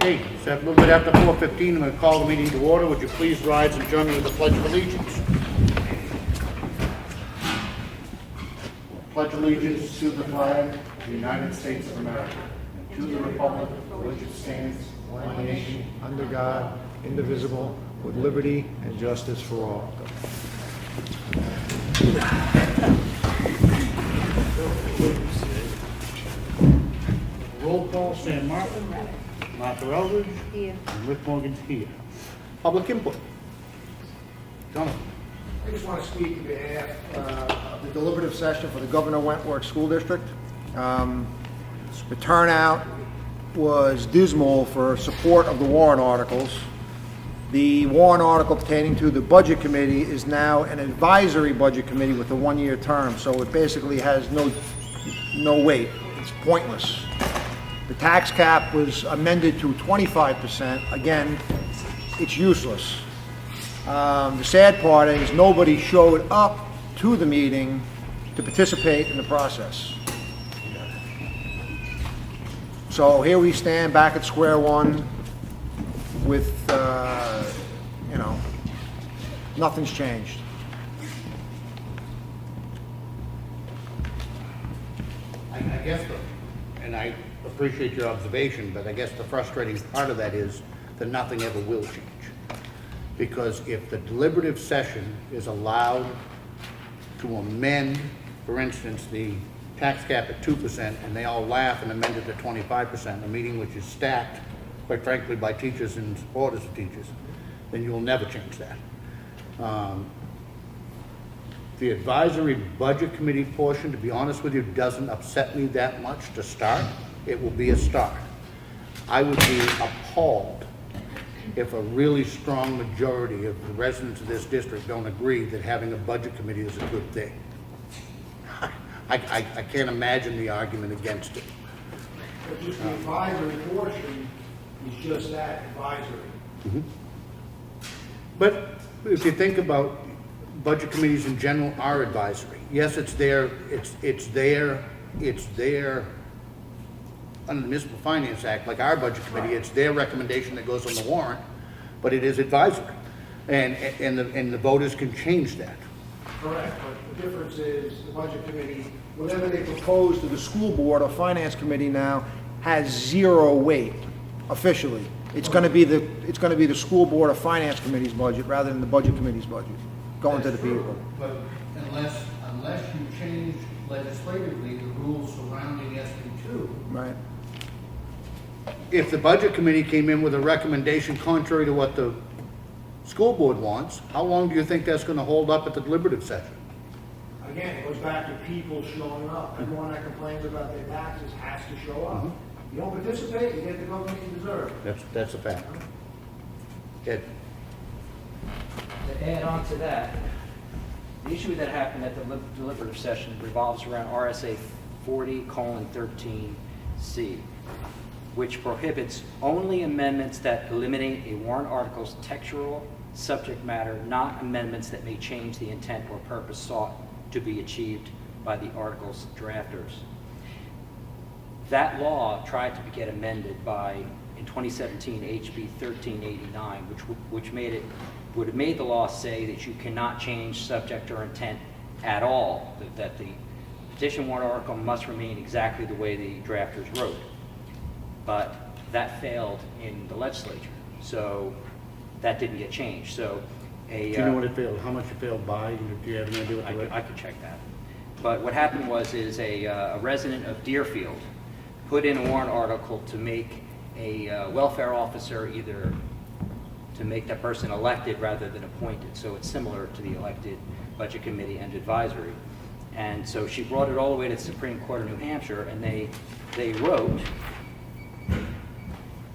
Okay, so a little bit after 4:15, I'm going to call the meeting to order. Would you please rise and join me with the Pledge of Allegiance? Pledge allegiance to the flag of the United States of America, and to the republic for which it stands, one nation, under God, indivisible, with liberty and justice for all. Roll call, Sam Martin, Martha Eldridge, Here. and Rick Morgan's here. Public input. Jonathan. I just want to speak on behalf of the deliberative session for the Governor Wentworth School District. The turnout was dismal for support of the warrant articles. The warrant article pertaining to the Budget Committee is now an advisory Budget Committee with a one-year term, so it basically has no weight. It's pointless. The tax cap was amended to 25%. Again, it's useless. The sad part is nobody showed up to the meeting to participate in the process. So here we stand back at square one with, nothing's changed. I guess, and I appreciate your observation, but I guess the frustrating part of that is that nothing ever will change. Because if the deliberative session is allowed to amend, for instance, the tax cap at 2%, and they all laugh and amend it to 25%, a meeting which is stacked, quite frankly, by teachers and supporters of teachers, then you will never change that. The advisory budget committee portion, to be honest with you, doesn't upset me that much to start. It will be a start. I would be appalled if a really strong majority of the residents of this district don't agree that having a budget committee is a good thing. I can't imagine the argument against it. But just the advisory portion is just that, advisory. Mm-hmm. But if you think about budget committees in general are advisory. Yes, it's there under the Municipal Finance Act, like our budget committee, it's their recommendation that goes on the warrant, but it is advisory. And the voters can change that. Correct, but the difference is the budget committee, whatever they propose to the school board or finance committee now has zero weight officially. It's going to be the school board or finance committee's budget rather than the budget committee's budget going to the people. But unless you change legislatively the rules surrounding SB2, Right. if the budget committee came in with a recommendation contrary to what the school board wants, how long do you think that's going to hold up at the deliberative session? Again, it goes back to people showing up. Everyone that complains about their taxes has to show up. You don't participate, you get the government you deserve. That's a fact. Ed. To add on to that, the issue that happened at the deliberative session revolves around RSA 40:13C, which prohibits only amendments that eliminate a warrant article's textual subject matter, not amendments that may change the intent or purpose sought to be achieved by the article's drafters. That law tried to get amended by, in 2017, HB 1389, which would have made the law say that you cannot change subject or intent at all, that the petition warrant article must remain exactly the way the drafters wrote. But that failed in the legislature, so that didn't get changed. So Do you know what it failed? How much it failed by? Do you have any idea what the rate? I could check that. But what happened was a resident of Deerfield put in a warrant article to make a welfare officer, either to make that person elected rather than appointed. So it's similar to the elected budget committee and advisory. And so she brought it all the way to the Supreme Court of New Hampshire, and they wrote,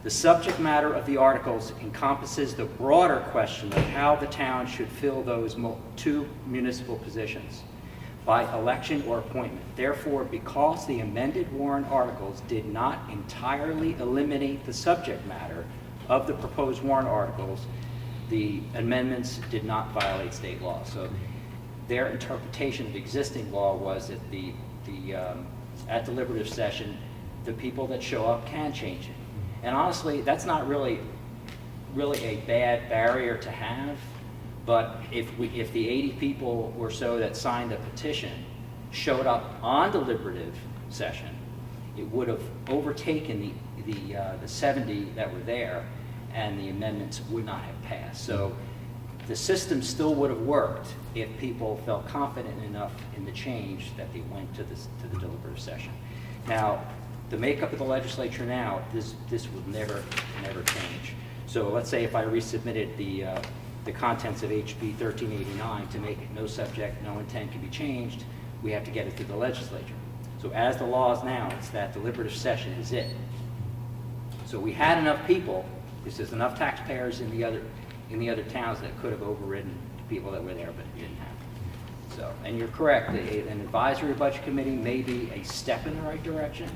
the subject matter of the articles encompasses the broader question of how the town should fill those two municipal positions, by election or appointment. Therefore, because the amended warrant articles did not entirely eliminate the subject matter of the proposed warrant articles, the amendments did not violate state law. So their interpretation of existing law was that at deliberative session, the people that show up can change it. And honestly, that's not really a bad barrier to have, but if the 80 people or so that signed the petition showed up on deliberative session, it would have overtaken the 70 that were there, and the amendments would not have passed. So the system still would have worked if people felt confident enough in the change that they went to the deliberative session. Now, the makeup of the legislature now, this would never change. So let's say if I resubmitted the contents of HB 1389 to make it no subject, no intent can be changed, we have to get it through the legislature. So as the law is now, it's that deliberative session is it. So we had enough people, this is enough taxpayers in the other towns that could have overridden the people that were there, but it didn't happen. So, and you're correct, an advisory budget committee may be a step in the right direction,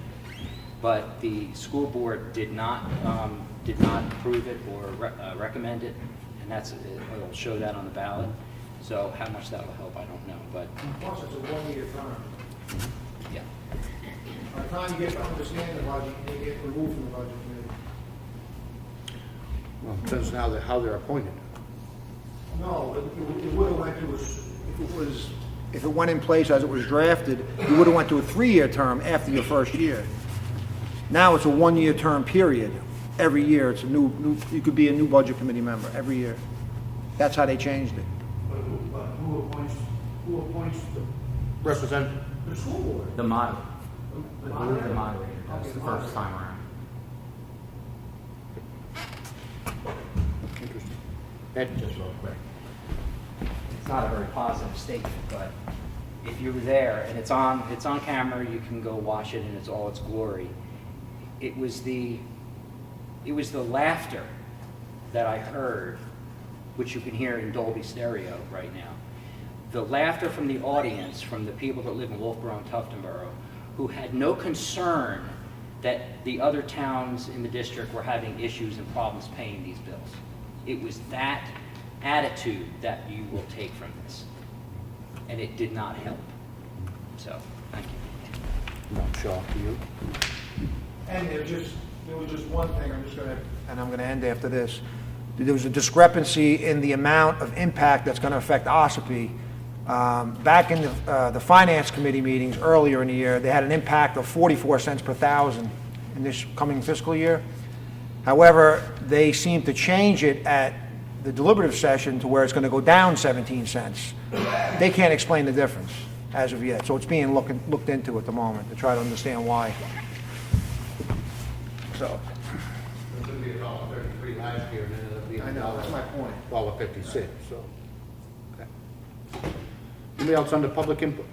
but the school board did not approve it or recommend it, and it'll show that on the ballot. So how much that will help, I don't know, but Plus, it's a one-year term. yeah. By the time you get to understand the budget, you get removed from the budget committee. Well, it depends now how they're appointed. No, it would have went to if it went in place as it was drafted, you would have went to a 3-year term after your first year. Now it's a 1-year term period. Every year, it's a new, you could be a new budget committee member every year. That's how they changed it. But who appoints Representative? the school board? The moderator. The moderator? The moderator does the first time around. Interesting. Ed? Just real quick. It's not a very positive statement, but if you were there and it's on camera, you can go watch it in all its glory. It was the laughter that I heard, which you can hear in Dolby Stereo right now. The laughter from the audience, from the people that live in Wolfboro and Tuftonboro, who had no concern that the other towns in the district were having issues and problems paying these bills. It was that attitude that you will take from this. And it did not help. So, thank you. Not shocked to you. And there was just one thing, I'm gonna end after this. There was a discrepancy in the amount of impact that's gonna affect Ossipee. Back in the finance committee meetings earlier in the year, they had an impact of 44 cents per thousand in this coming fiscal year. However, they seem to change it at the deliberative session to where it's gonna go down 17 cents. They can't explain the difference as of yet, so it's being looked into at the moment to try to understand why. So, It could be $1.33 last year, and it ended up being I know, that's my point. $1.56, so. Okay. Anybody else under public input?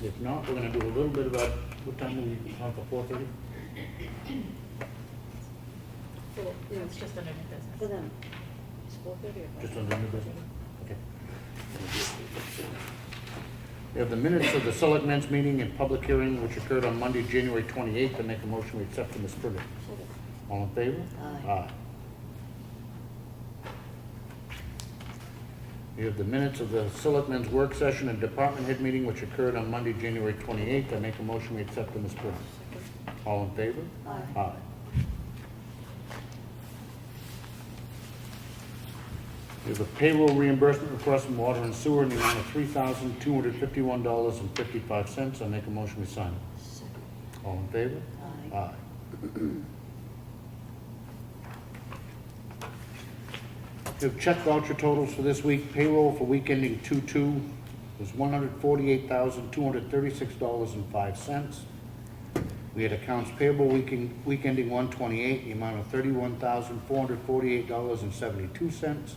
If not, we're gonna do a little bit about, what time are we on for 4:30? Yeah, it's just under new business. For them. It's 4:30 or 5:30? Just under new business? Okay. We have the minutes of the Selectmen's meeting and public hearing which occurred on Monday, January 28th. I make a motion we accept them as printed. All in favor? Aye. We have the minutes of the Selectmen's work session and department head meeting which occurred on Monday, January 28th. I make a motion we accept them as printed. All in favor? Aye. Aye. We have a payroll reimbursement request from water and sewer in the amount of $3,251.55. I make a motion we sign it. Second. All in favor? Aye. Aye. We have check voucher totals for this week. Payroll for week ending 2/2 was $148,236.05. We had accounts payable week ending 1/28, the amount of $31,448.72.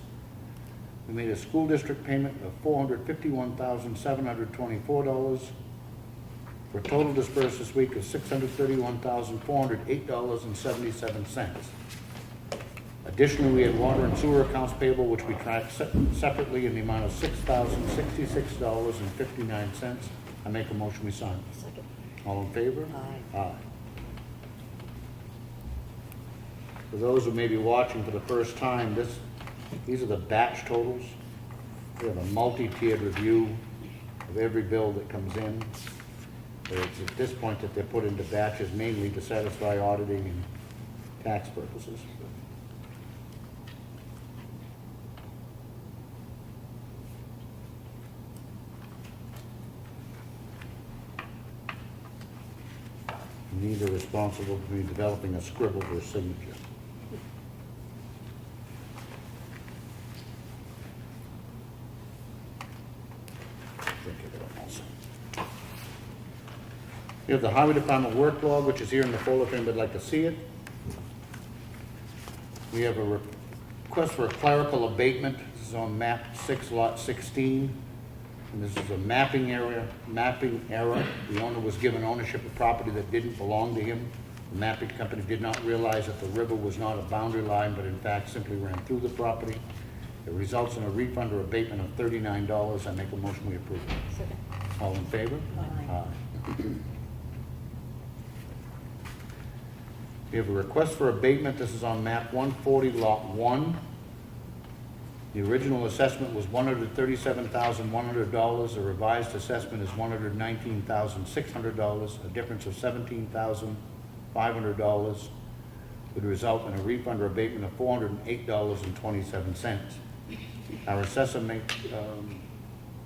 We made a school district payment of $451,724 for a total dispersed this week of $631,408.77. Additionally, we had water and sewer accounts payable, which we tracked separately in the amount of $6,066.59. I make a motion we sign. Second. All in favor? Aye. Aye. For those who may be watching for the first time, these are the batch totals. We have a multi-tiered review of every bill that comes in. But it's at this point that they're put into batches mainly to satisfy auditing and tax purposes. Neither responsible for developing a scribble or signature. You have the Highway Department work log, which is here in the folder if anybody would like to see it. We have a request for a clerical abatement. This is on map 6, lot 16. And this is a mapping error. The owner was given ownership of property that didn't belong to him. The mapping company did not realize that the river was not a boundary line, but in fact simply ran through the property. It results in a refund or abatement of $39. I make a motion we approve it. Second. All in favor? Aye. We have a request for abatement. This is on map 140, lot 1. The original assessment was $137,100. The revised assessment is $119,600. A difference of $17,500 would result in a refund or abatement of $408.27. Our assessor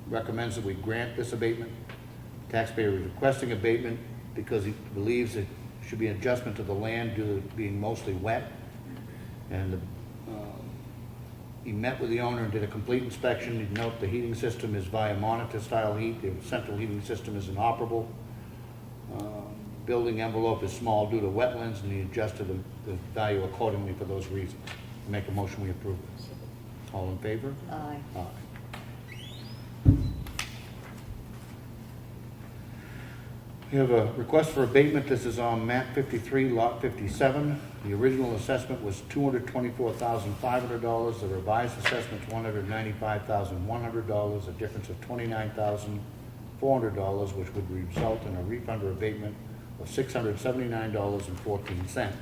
recommends that we grant this abatement. Taxpayer is requesting abatement because he believes it should be an adjustment to the land due to it being mostly wet. And he met with the owner and did a complete inspection. He'd note the heating system is via monitor style heat. The central heating system is inoperable. Building envelope is small due to wetlands, and he adjusted the value accordingly for those reasons. Make a motion we approve this. All in favor? Aye. Aye. We have a request for abatement. This is on map 53, lot 57. The original assessment was $224,500. The revised assessment is $195,100, a difference of $29,400, which would result in a refund or abatement of $679.14.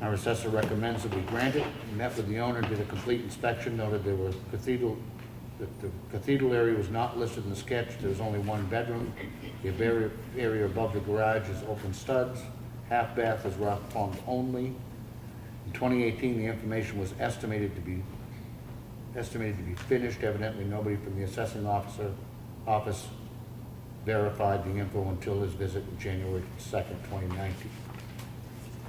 Our assessor recommends that we grant it. We met with the owner, did a complete inspection, noted there was that the cathedral area was not listed in the sketch. There was only one bedroom. The area above the garage is open studs. Half bath is rock plumbed only. In 2018, the information was estimated to be finished. Evidently, nobody from the assessing office verified the info until his visit on January 2nd, 2019.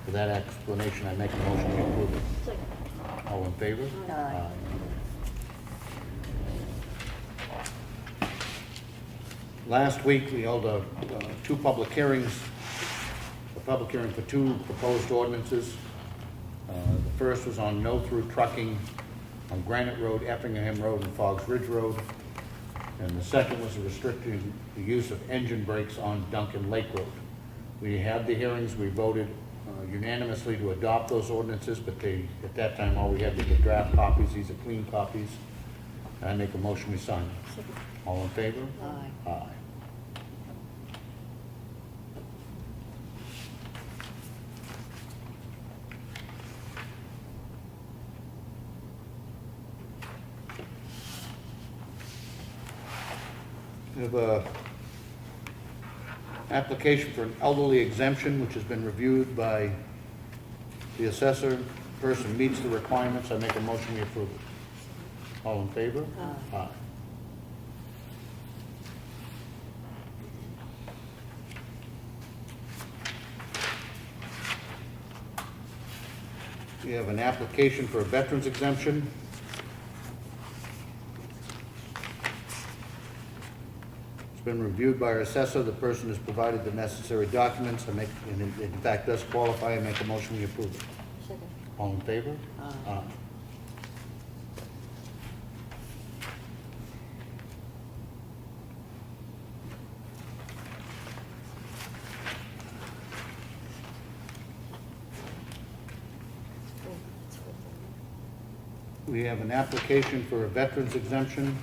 For that explanation, I make a motion to approve it. Second. All in favor? Aye. Last week, we held two public hearings, a public hearing for two proposed ordinances. The first was on no-through trucking on Granite Road, Effingham Road, and Foggs Ridge Road. And the second was restricting the use of engine brakes on Duncan Lake Road. We had the hearings, we voted unanimously to adopt those ordinances, but at that time, all we had was the draft copies. These are clean copies. I make a motion we sign them. Second. All in favor? Aye. Aye. We have a application for an elderly exemption, which has been reviewed by the assessor. Person meets the requirements. I make a motion we approve it. All in favor? Aye. Aye. We have an application for a veterans exemption. It's been reviewed by our assessor. The person has provided the necessary documents. And in fact does qualify. I make a motion we approve it. Second. All in favor? Aye. We have an application for a veterans exemption.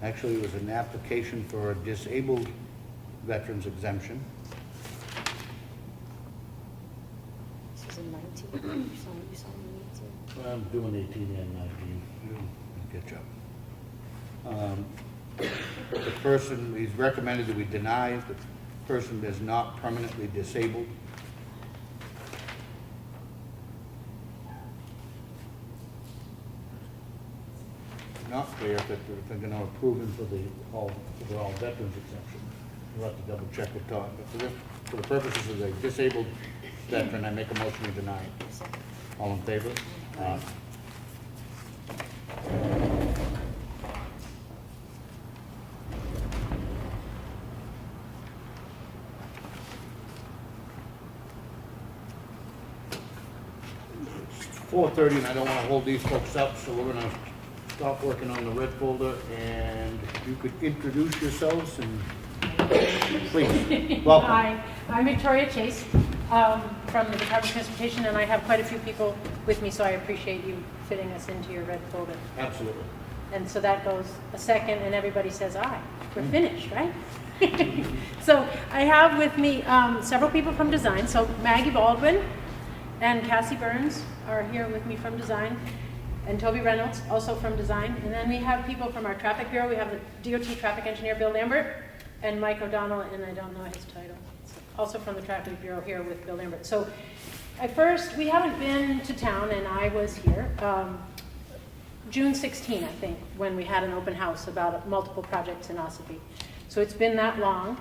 Actually, it was an application for a disabled veterans exemption. This is a 19. You signed 18. Well, I'm doing 18 and 19. Good job. The person, he's recommended that we deny, the person is not permanently disabled. Not clear if they're going to approve him for the all veterans exemption. We'll have to double check with Todd, but for the purposes of the disabled veteran, I make a motion to deny. All in favor? Aye. It's 4:30 and I don't want to hold these folks up, so we're going to stop working on the red folder, and you could introduce yourselves and please, welcome. Hi, I'm Victoria Chase from the Department of Transportation, and I have quite a few people with me, so I appreciate you fitting us into your red folder. Absolutely. And so that goes a second, and everybody says aye. We're finished, right? So I have with me several people from design. So Maggie Baldwin and Cassie Burns are here with me from design, and Toby Reynolds also from design. And then we have people from our traffic bureau. We have the DOT traffic engineer, Bill Lambert, and Mike O'Donnell, and I don't know his title. Also from the traffic bureau here with Bill Lambert. So we haven't been to town, and I was here June 16, I think, when we had an open house about multiple projects in Ossipee. So it's been that long,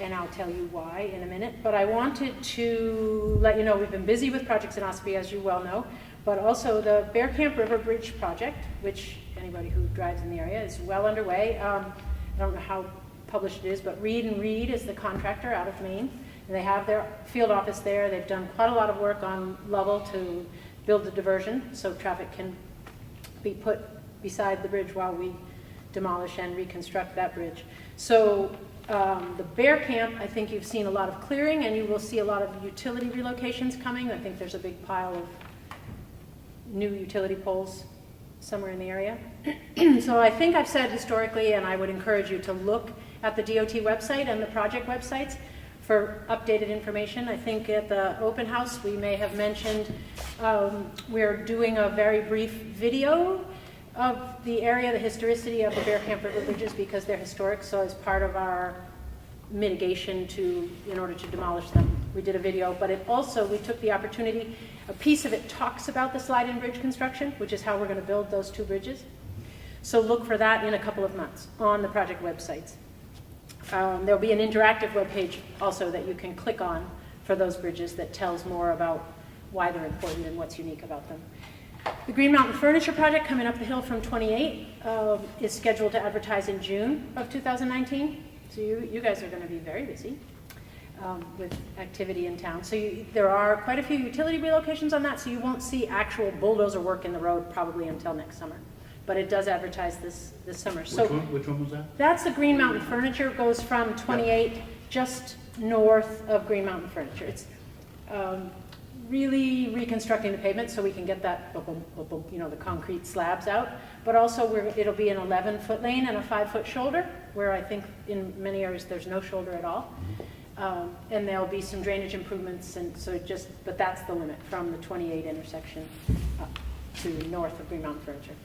and I'll tell you why in a minute. But I wanted to let you know we've been busy with projects in Ossipee, as you well know, but also the Bear Camp River Bridge project, which anybody who drives in the area is well underway. I don't know how published it is, but Reed & Reed is the contractor out of Maine, and they have their field office there. They've done quite a lot of work on Lovell to build the diversion so traffic can be put beside the bridge while we demolish and reconstruct that bridge. So the Bear Camp, I think you've seen a lot of clearing, and you will see a lot of utility relocations coming. I think there's a big pile of new utility poles somewhere in the area. So I think I've said historically, and I would encourage you to look at the DOT website and the project websites for updated information. I think at the open house we may have mentioned we're doing a very brief video of the area, the historicity of the Bear Camp River bridges, because they're historic. So as part of our mitigation in order to demolish them, we did a video. But it also, we took the opportunity, a piece of it talks about the slide-in bridge construction, which is how we're going to build those two bridges. So look for that in a couple of months on the project websites. There'll be an interactive webpage also that you can click on for those bridges that tells more about why they're important and what's unique about them. The Green Mountain Furniture Project coming up the hill from 28 is scheduled to advertise in June of 2019. So you guys are going to be very busy with activity in town. So there are quite a few utility relocations on that, so you won't see actual bulldozer work in the road probably until next summer. But it does advertise this summer. Which one was that? That's the Green Mountain Furniture. It goes from 28 just north of Green Mountain Furniture. It's really reconstructing the pavement so we can get that, the concrete slabs out. But also it'll be an 11-foot lane and a 5-foot shoulder, where I think in many areas there's no shoulder at all. And there'll be some drainage improvements, and so but that's the limit from the 28 intersection up to north of Green Mountain Furniture.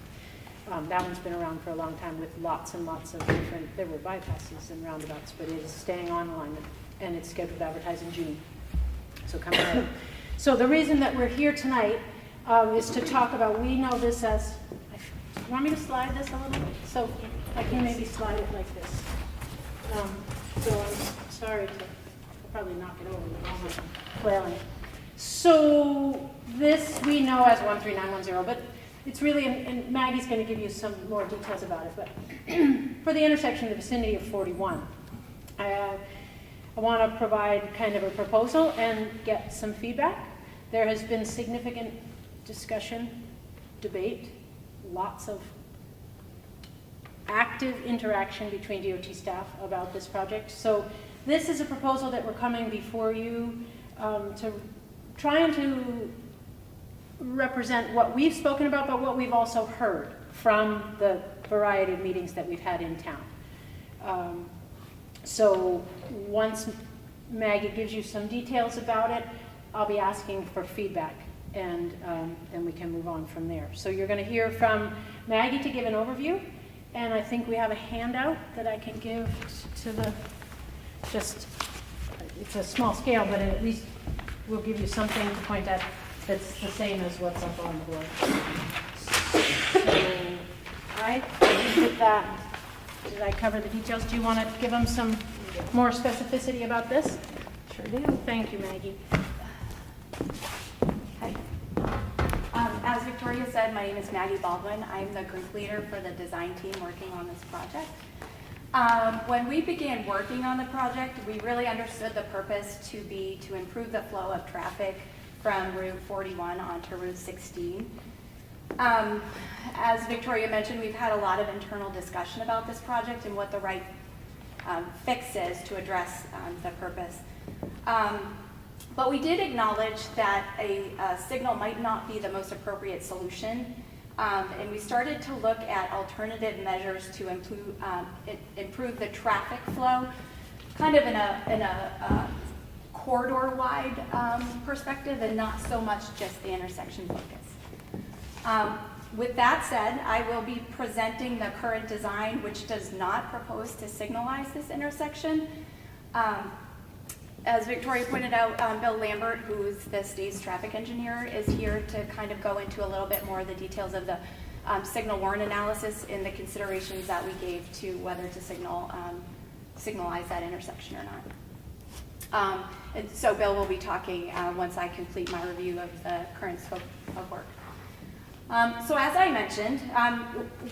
That one's been around for a long time with lots and lots of different, there were bypasses and roundabouts, but it is staying on alignment, and it's scheduled to advertise in June. So coming up. So the reason that we're here tonight is to talk about, we know this as, you want me to slide this a little bit? So I can maybe slide it like this. So I'm sorry I'll probably knock it over with all my flailing. So this we know as 13910, but it's really, and Maggie's going to give you some more details about it, but for the intersection in the vicinity of 41, I want to provide kind of a proposal and get some feedback. There has been significant discussion, debate, lots of active interaction between DOT staff about this project. So this is a proposal that we're coming before you to trying to represent what we've spoken about, but what we've also heard from the variety of meetings that we've had in town. So once Maggie gives you some details about it, I'll be asking for feedback, and we can move on from there. So you're going to hear from Maggie to give an overview, And I think we have a handout that I can give to the, just, it's a small scale, but at least we'll give you something to point at that's the same as what's up on the board. So, all right, with that, did I cover the details? Do you want to give them some more specificity about this? Sure do. Thank you, Maggie. Hi. As Victoria said, my name is Maggie Baldwin. I'm the group leader for the design team working on this project. When we began working on the project, we really understood the purpose to be to improve the flow of traffic from Route 41 onto Route 16. As Victoria mentioned, we've had a lot of internal discussion about this project and what the right fix is to address the purpose. But we did acknowledge that a signal might not be the most appropriate solution, and we started to look at alternative measures to improve the traffic flow, kind of in a corridor-wide perspective, and not so much just the intersection focus. With that said, I will be presenting the current design, which does not propose to signalize this intersection. As Victoria pointed out, Bill Lambert, who is the state's traffic engineer, is here to kind of go into a little bit more of the details of the signal warrant analysis and the considerations that we gave to whether to signalize that intersection or not. And so Bill will be talking once I complete my review of the current scope of work. So as I mentioned,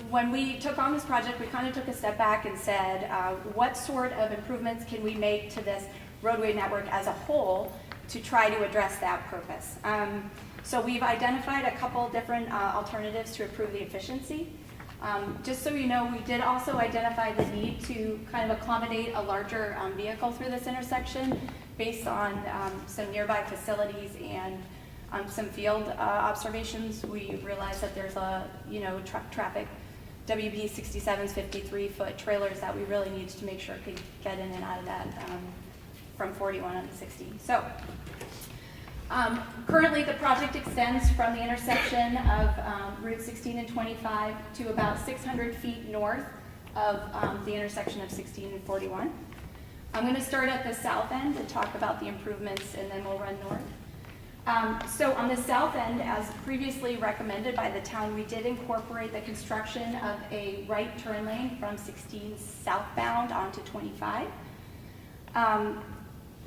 when we took on this project, we kind of took a step back and said, what sort of improvements can we make to this roadway network as a whole to try to address that purpose? So we've identified a couple different alternatives to improve the efficiency. Just so you know, we did also identify the need to kind of accommodate a larger vehicle through this intersection based on some nearby facilities and some field observations. We realized that there's a, truck traffic, WB 67s, 53-foot trailers that we really need to make sure could get in and out of that from 41 on the 60. So currently the project extends from the intersection of Route 16 and 25 to about 600 feet north of the intersection of 16 and 41. I'm going to start at the south end and talk about the improvements, and then we'll run north. So on the south end, as previously recommended by the town, we did incorporate the construction of a right turn lane from 16 southbound onto 25.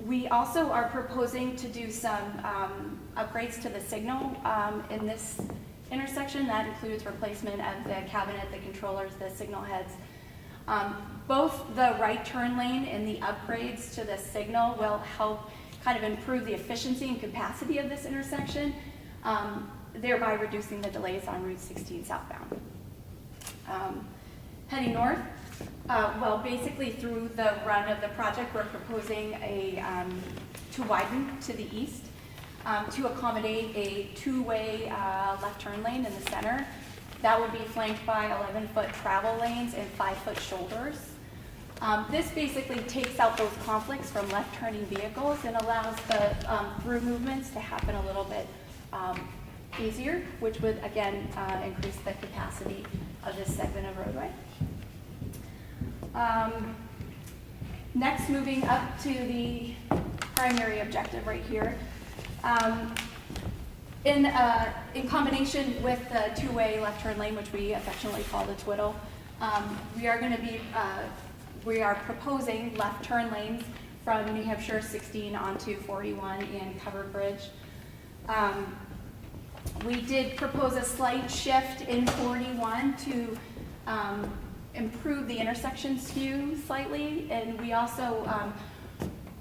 We also are proposing to do some upgrades to the signal in this intersection. That includes replacement of the cabinet, the controllers, the signal heads. Both the right turn lane and the upgrades to the signal will help kind of improve the efficiency and capacity of this intersection, thereby reducing the delays on Route 16 southbound. Heading north, well, basically through the run of the project, we're proposing to widen to the east to accommodate a two-way left turn lane in the center. That will be flanked by 11-foot travel lanes and 5-foot shoulders. This basically takes out those conflicts from left-turning vehicles and allows the through movements to happen a little bit easier, which would, again, increase the capacity of this segment of roadway. Next, moving up to the primary objective right here. In combination with the two-way left turn lane, which we affectionately call the twiddle, we are proposing left turn lanes from New Hampshire 16 onto 41 in Covered Bridge. We did propose a slight shift in 41 to improve the intersection skew slightly, and we also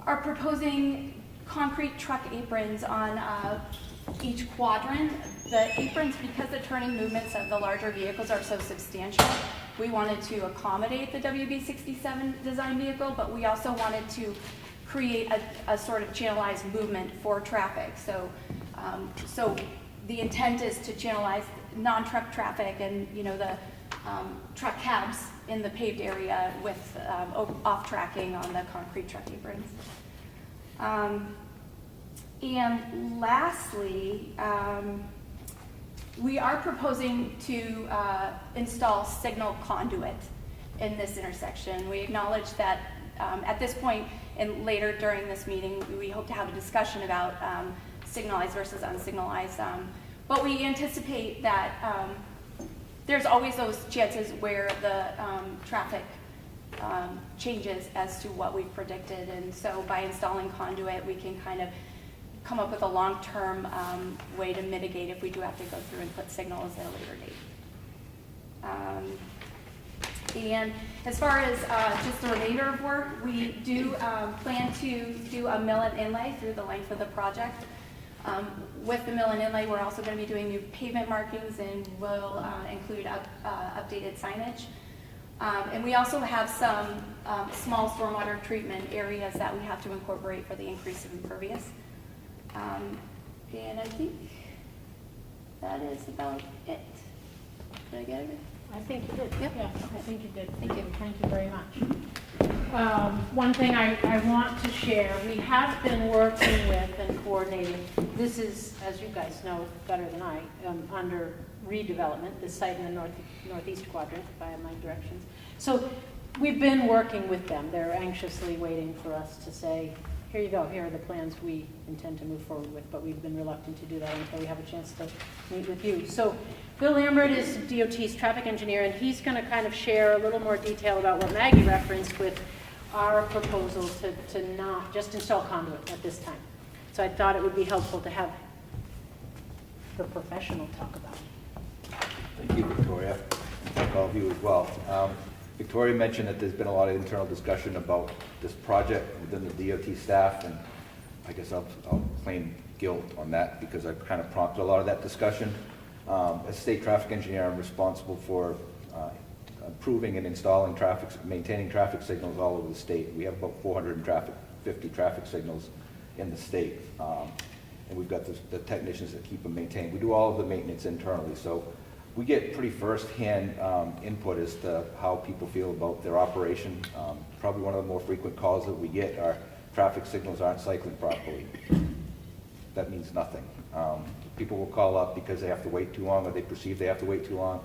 are proposing concrete truck aprons on each quadrant. The aprons, because the turning movements of the larger vehicles are so substantial, we wanted to accommodate the WB67 design vehicle, but we also wanted to create a sort of channelized movement for traffic. So, so the intent is to channelize non-truck traffic and the truck cabs in the paved area with off-tracking on the concrete truck aprons. And lastly, We are proposing to install signal conduit in this intersection. We acknowledge that at this point and later during this meeting, we hope to have a discussion about signalized versus unsignalized. But we anticipate that there's always those chances where the traffic changes as to what we've predicted. And so by installing conduit, we can kind of come up with a long-term way to mitigate if we do have to go through and put signals at a later date. And as far as just the remainder of work, we do plan to do a mill and inlay through the length of the project. With the mill and inlay, we're also going to be doing new pavement markings and will include updated signage. And we also have some small stormwater treatment areas that we have to incorporate for the increase of impervious. And I think that is about it. Did I get it? I think you did. Yep. Yeah, I think you did. Thank you. Thank you very much. One thing I want to share, we have been working with and coordinating, this is, as you guys know better than I, under redevelopment, this site in the northeast quadrant by my directions. So we've been working with them. They're anxiously waiting for us to say, here you go, here are the plans we intend to move forward with, but we've been reluctant to do that until we have a chance to meet with you. So Bill Lambert is DOT's traffic engineer, and he's going to kind of share a little more detail about what Maggie referenced with our proposal to not just install conduit at this time. So I thought it would be helpful to have the professional talk about it. Thank you, Victoria. Thank all of you as well. Victoria mentioned that there's been a lot of internal discussion about this project within the DOT staff, and I guess I'll claim guilt on that because I've kind of prompted a lot of that discussion. As state traffic engineer, I'm responsible for improving and installing maintaining traffic signals all over the state. We have about 450 traffic signals in the state, and we've got the technicians that keep them maintained. We do all of the maintenance internally, so we get pretty first-hand input as to how people feel about their operation. Probably one of the more frequent calls that we get are traffic signals aren't cycling properly. That means nothing. People will call up because they have to wait too long or they perceive they have to wait too long.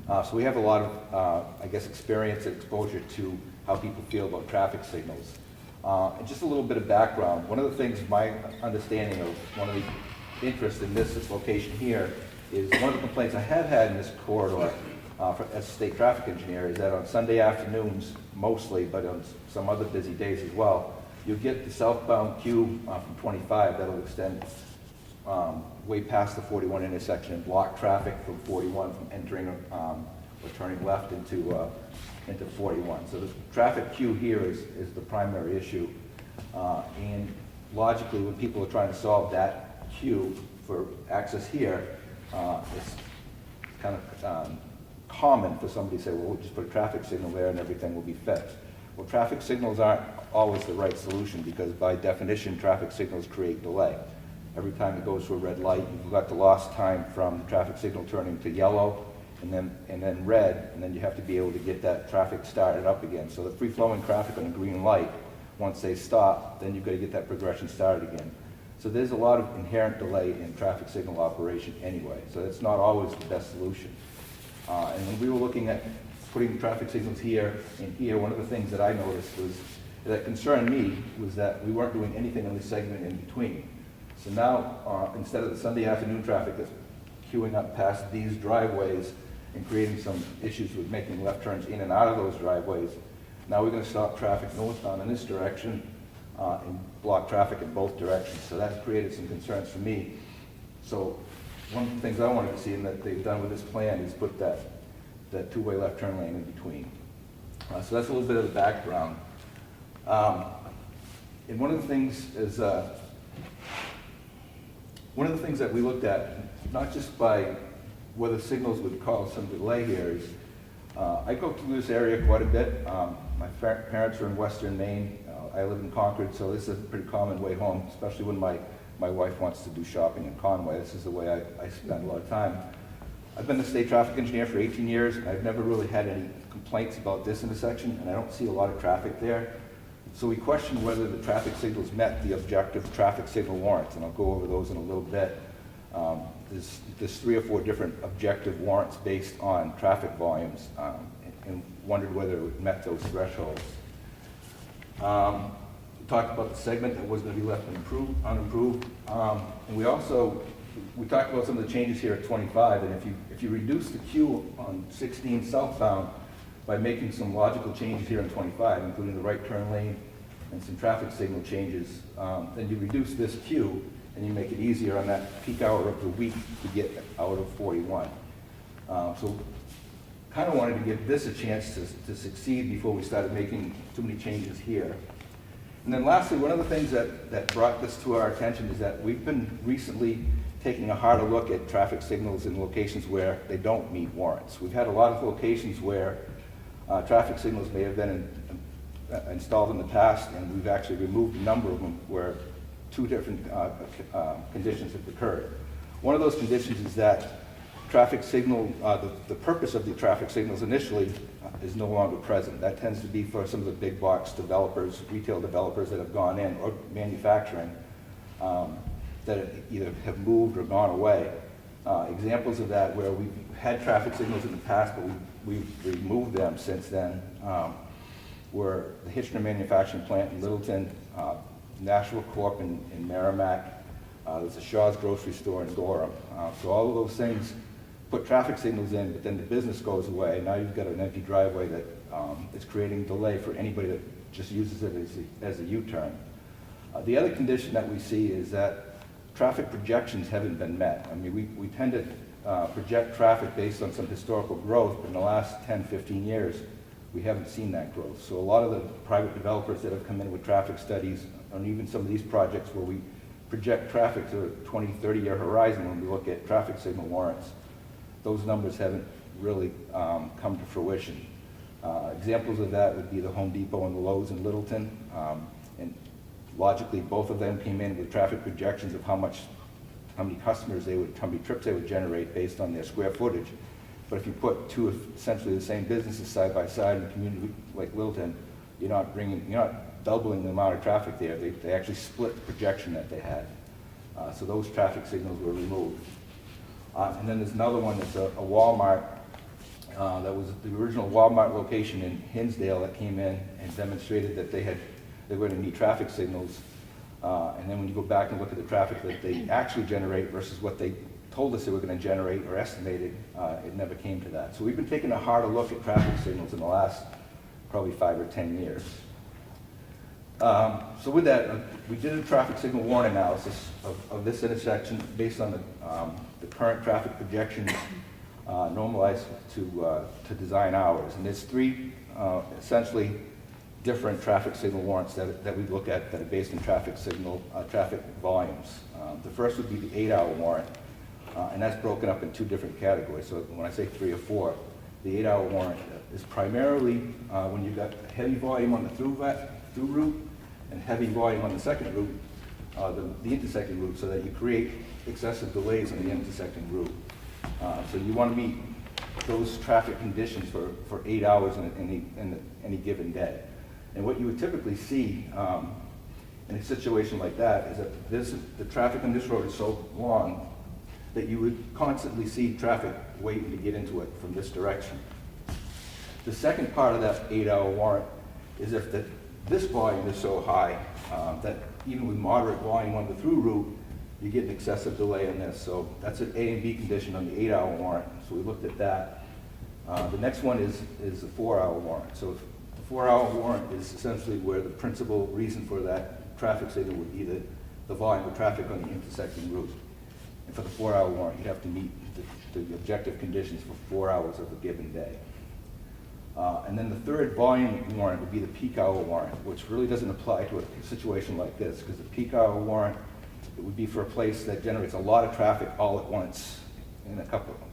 So we have a lot of, I guess, experience and exposure to how people feel about traffic signals. And just a little bit of background. One of the things, my understanding of one of the interests in this location here is one of the complaints I have had in this corridor as a state traffic engineer is that on Sunday afternoons, mostly, but on some other busy days as well, you'll get the southbound queue from 25 that'll extend way past the 41 intersection and block traffic from 41 from entering or turning left into 41. So the traffic queue here is the primary issue. And logically, when people are trying to solve that queue for access here, it's kind of common for somebody to say, well, we'll just put a traffic signal there and everything will be fixed. Well, traffic signals aren't always the right solution because by definition, traffic signals create delay. Every time it goes to a red light, you've got the lost time from the traffic signal turning to yellow and then red, and then you have to be able to get that traffic started up again. So the free-flowing traffic on a green light, once they stop, then you've got to get that progression started again. So there's a lot of inherent delay in traffic signal operation anyway, so it's not always the best solution. And when we were looking at putting traffic signals here and here, one of the things that I noticed was that concerned me was that we weren't doing anything on this segment in between. So now, instead of the Sunday afternoon traffic that's queuing up past these driveways and creating some issues with making left turns in and out of those driveways, now we're going to stop traffic northbound in this direction and block traffic in both directions. So that's created some concerns for me. So one of the things I wanted to see and that they've done with this plan is put that two-way left turn lane in between. So that's a little bit of the background. And one of the things is, one of the things that we looked at, not just by whether signals would cause some delay here, is I go through this area quite a bit. My parents are in Western Maine. I live in Concord, so this is a pretty common way home, especially when my wife wants to do shopping in Conway. This is the way I spend a lot of time. I've been the state traffic engineer for 18 years, and I've never really had any complaints about this intersection, and I don't see a lot of traffic there. So we questioned whether the traffic signals met the objective traffic signal warrants, and I'll go over those in a little bit. There's 3 or 4 different objective warrants based on traffic volumes, and wondered whether it met those thresholds. We talked about the segment that was going to be left unimproved, and we talked about some of the changes here at 25, and if you reduce the queue on 16 southbound by making some logical changes here on 25, including the right turn lane and some traffic signal changes, then you reduce this queue and you make it easier on that peak hour of the week to get out of 41. So kind of wanted to give this a chance to succeed before we started making too many changes here. And then lastly, one of the things that brought this to our attention is that we've been recently taking a harder look at traffic signals in locations where they don't meet warrants. We've had a lot of locations where traffic signals may have been installed in the past, and we've actually removed a number of them where 2 different conditions have occurred. One of those conditions is that traffic signal, the purpose of the traffic signals initially is no longer present. That tends to be for some of the big box developers, retail developers that have gone in, or manufacturing, that either have moved or gone away. Examples of that where we've had traffic signals in the past, but we've removed them since then, were the Hitchner Manufacturing Plant in Littleton, Nashua Corp in Merrimack, there's a Shaw's Grocery Store in Gorham. So all of those things put traffic signals in, but then the business goes away. Now you've got an empty driveway that is creating delay for anybody that just uses it as a U-turn. The other condition that we see is that traffic projections haven't been met. I mean, we tend to project traffic based on some historical growth, but in the last 10, 15 years, we haven't seen that growth. So a lot of the private developers that have come in with traffic studies, and even some of these projects where we project traffic to a 20, 30-year horizon when we look at traffic signal warrants, those numbers haven't really come to fruition. Examples of that would be the Home Depot and the Lowe's in Littleton. And logically, both of them came in with traffic projections of how many customers how many trips they would generate based on their square footage. But if you put 2 essentially the same businesses side by side in a community like Littleton, you're not doubling the amount of traffic there. They actually split the projection that they had. So those traffic signals were removed. And then there's another one that's a Walmart. That was the original Walmart location in Hinsdale that came in and demonstrated that they were going to need traffic signals. And then when you go back and look at the traffic that they actually generate versus what they told us they were going to generate or estimated, it never came to that. So we've been taking a harder look at traffic signals in the last probably 5 or 10 years. So with that, we did a traffic signal warrant analysis of this intersection based on the current traffic projections normalized to design hours. And there's 3 essentially different traffic signal warrants that we look at that are based on traffic volumes. The first would be the 8-hour warrant, and that's broken up in 2 different categories. So when I say 3 or 4, the 8-hour warrant is primarily when you've got heavy volume on the through route and heavy volume on the second route, the intersecting route, so that you create excessive delays on the intersecting route. So you want to meet those traffic conditions for 8 hours in any given day. And what you would typically see in a situation like that is that the traffic on this road is so long that you would constantly see traffic waiting to get into it from this direction. The second part of that 8-hour warrant is if this volume is so high that even with moderate volume on the through route, you get an excessive delay in this. So that's an A and B condition on the 8-hour warrant. So we looked at that. The next one is the 4-hour warrant. So the 4-hour warrant is essentially where the principal reason for that traffic signal would be the volume of traffic on the intersecting route. And for the 4-hour warrant, you'd have to meet the objective conditions for 4 hours of a given day. And then the third volume warrant would be the peak hour warrant, which really doesn't apply to a situation like this, because the peak hour warrant, it would be for a place that generates a lot of traffic all at once,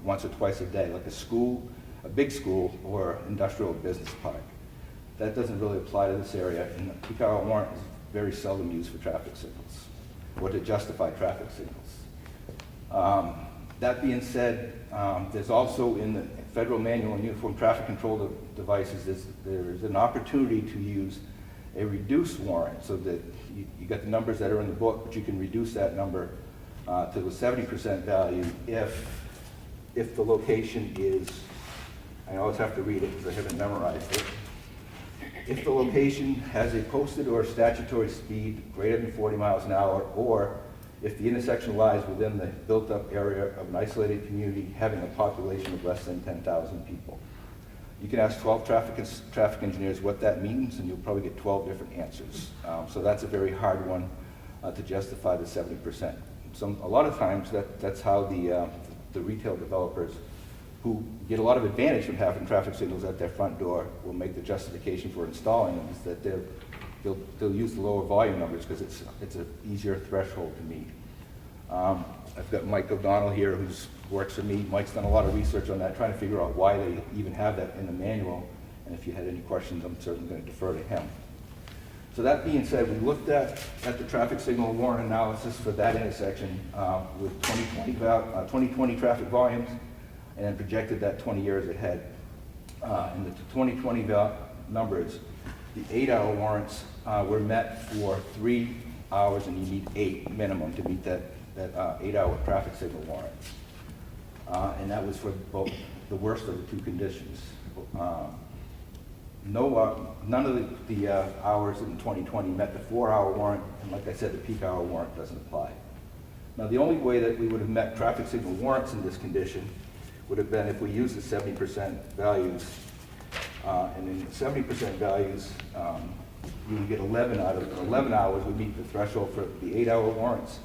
once or twice a day, like a school, a big school, or industrial business park. That doesn't really apply to this area, and the peak hour warrant is very seldom used for traffic signals, or to justify traffic signals. That being said, there's also in the Federal Manual on Uniform Traffic Control Devices, there's an opportunity to use a reduced warrant, so that you got the numbers that are in the book, but you can reduce that number to a 70% value if the location is, I always have to read it because I haven't memorized it. If the location has a posted or statutory speed greater than 40 miles an hour, or if the intersection lies within the built-up area of an isolated community having a population of less than 10,000 people. You can ask 12 traffic engineers what that means, and you'll probably get 12 different answers. So that's a very hard one to justify the 70%. A lot of times that's how the retail developers who get a lot of advantage from having traffic signals at their front door will make the justification for installing them, is that they'll use the lower volume numbers because it's an easier threshold to meet. I've got Mike O'Donnell here who works for me. Mike's done a lot of research on that, trying to figure out why they even have that in the manual. And if you had any questions, I'm certainly going to defer to him. So that being said, we looked at the traffic signal warrant analysis for that intersection with 2020 traffic volumes, and then projected that 20 years ahead. In the 2020 numbers, the 8-hour warrants were met for 3 hours, and you need 8 minimum to meet that 8-hour traffic signal warrant. And that was for both the worst of the two conditions. None of the hours in 2020 met the 4-hour warrant, and like I said, the peak hour warrant doesn't apply. Now, the only way that we would have met traffic signal warrants in this condition would have been if we used the 70% values. And in the 70% values, you would get 11 out of 11 hours would meet the threshold for the 8-hour warrants,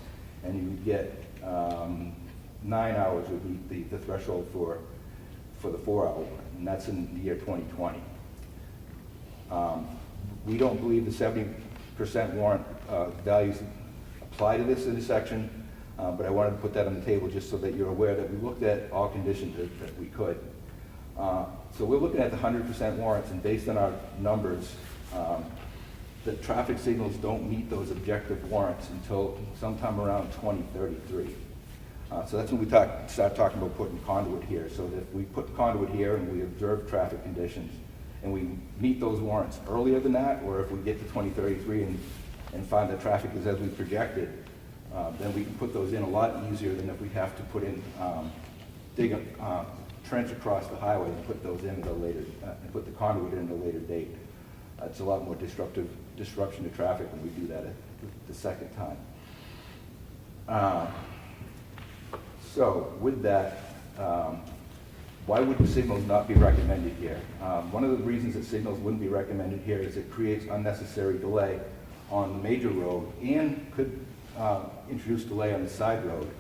and you would get 9 hours would meet the threshold for the 4-hour warrant, and that's in the year 2020. We don't believe the 70% warrant values apply to this intersection, but I wanted to put that on the table just so that you're aware that we looked at all conditions that we could. So we're looking at the 100% warrants, and based on our numbers, the traffic signals don't meet those objective warrants until sometime around 2033. So that's when we start talking about putting conduit here. So that if we put conduit here and we observe traffic conditions, and we meet those warrants earlier than that, or if we get to 2033 and find that traffic is as we projected, then we can put those in a lot easier than if we have to put in, dig a trench across the highway and put those in at a later, and put the conduit in at a later date. It's a lot more disruption to traffic when we do that the second time. So with that, why would the signals not be recommended here? One of the reasons that signals wouldn't be recommended here is it creates unnecessary delay on the major road and could introduce delay on the side road.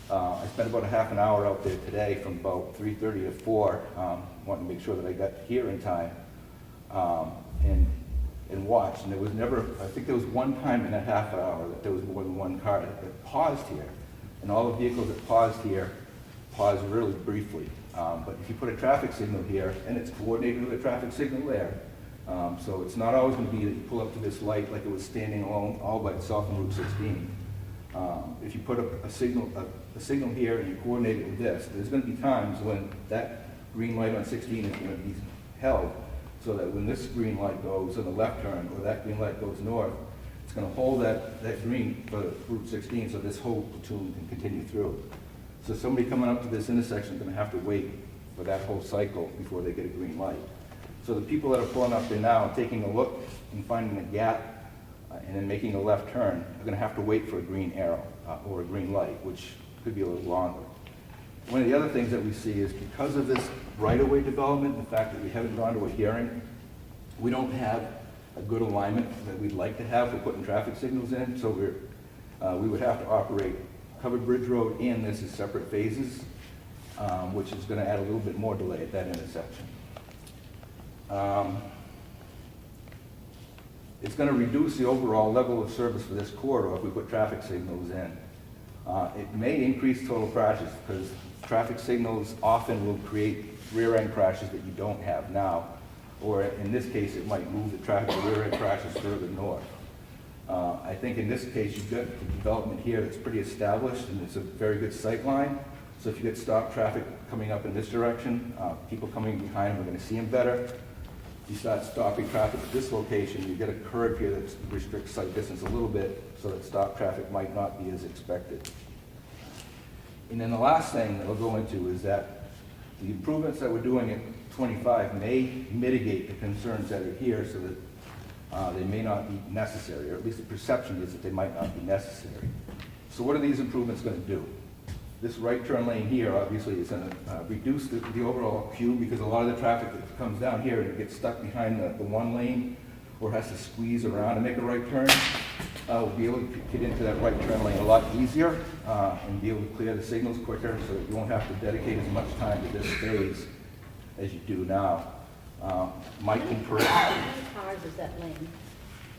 I spent about a half an hour out there today from about 3:30 to 4, wanting to make sure that I got here in time and watched. And there was never, I think there was one time in a half hour that there was more than one car that paused here. And all the vehicles that paused here paused really briefly. But if you put a traffic signal here, and it's coordinated with a traffic signal there, so it's not always going to be that you pull up to this light like it was standing alone all by itself on Route 16. If you put a signal here and you coordinate it with this, there's going to be times when that green light on 16 is going to be held, so that when this green light goes on the left turn, or that green light goes north, it's going to hold that green for Route 16, so this whole platoon can continue through. So somebody coming up to this intersection is going to have to wait for that whole cycle before they get a green light. So the people that are pulling up there now and taking a look and finding a gap and then making a left turn are going to have to wait for a green arrow or a green light, which could be a little longer. One of the other things that we see is because of this right-of-way development, the fact that we haven't gone to a hearing, we don't have a good alignment that we'd like to have for putting traffic signals in. So we would have to operate Covered Bridge Road and this as separate phases, which is going to add a little bit more delay at that intersection. It's going to reduce the overall level of service for this corridor if we put traffic signals in. It may increase total crashes because traffic signals often will create rear-end crashes that you don't have now, or in this case, it might move the traffic rear-end crashes further north. I think in this case, you've got the development here that's pretty established, and it's a very good sight line. So if you get stop traffic coming up in this direction, people coming behind them are going to see them better. If you start stopping traffic at this location, you get a curve here that restricts sight distance a little bit, so that stop traffic might not be as expected. And then the last thing that I'll go into is that the improvements that we're doing at 25 may mitigate the concerns that are here so that they may not be necessary, or at least the perception is that they might not be necessary. So what are these improvements going to do? This right turn lane here obviously is going to reduce the overall queue, because a lot of the traffic that comes down here and gets stuck behind the one lane or has to squeeze around and make a right turn, will be able to get into that right turn lane a lot easier and be able to clear the signals quicker, so that you won't have to dedicate as much time to this phase as you do now. Mike can correct. How many cars is that lane,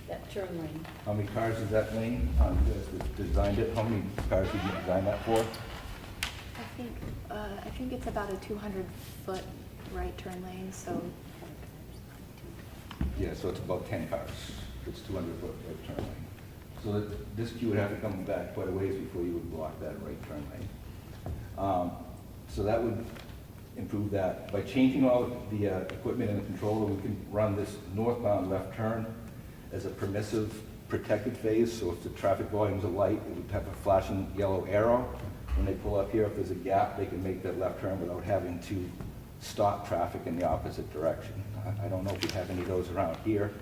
that turn lane? How many cars is that lane? You guys designed it. How many cars did you design that for? I think it's about a 200-foot right turn lane, so Yeah, so it's about 10 cars. It's 200-foot right turn lane. So that this queue would have to come back quite a ways before you would block that right turn lane. So that would improve that. By changing all the equipment in the controller, we can run this northbound left turn as a permissive protected phase. So if the traffic volumes are light, it would have a flashing yellow arrow. When they pull up here, if there's a gap, they can make that left turn without having to stop traffic in the opposite direction. I don't know if we have any of those around here,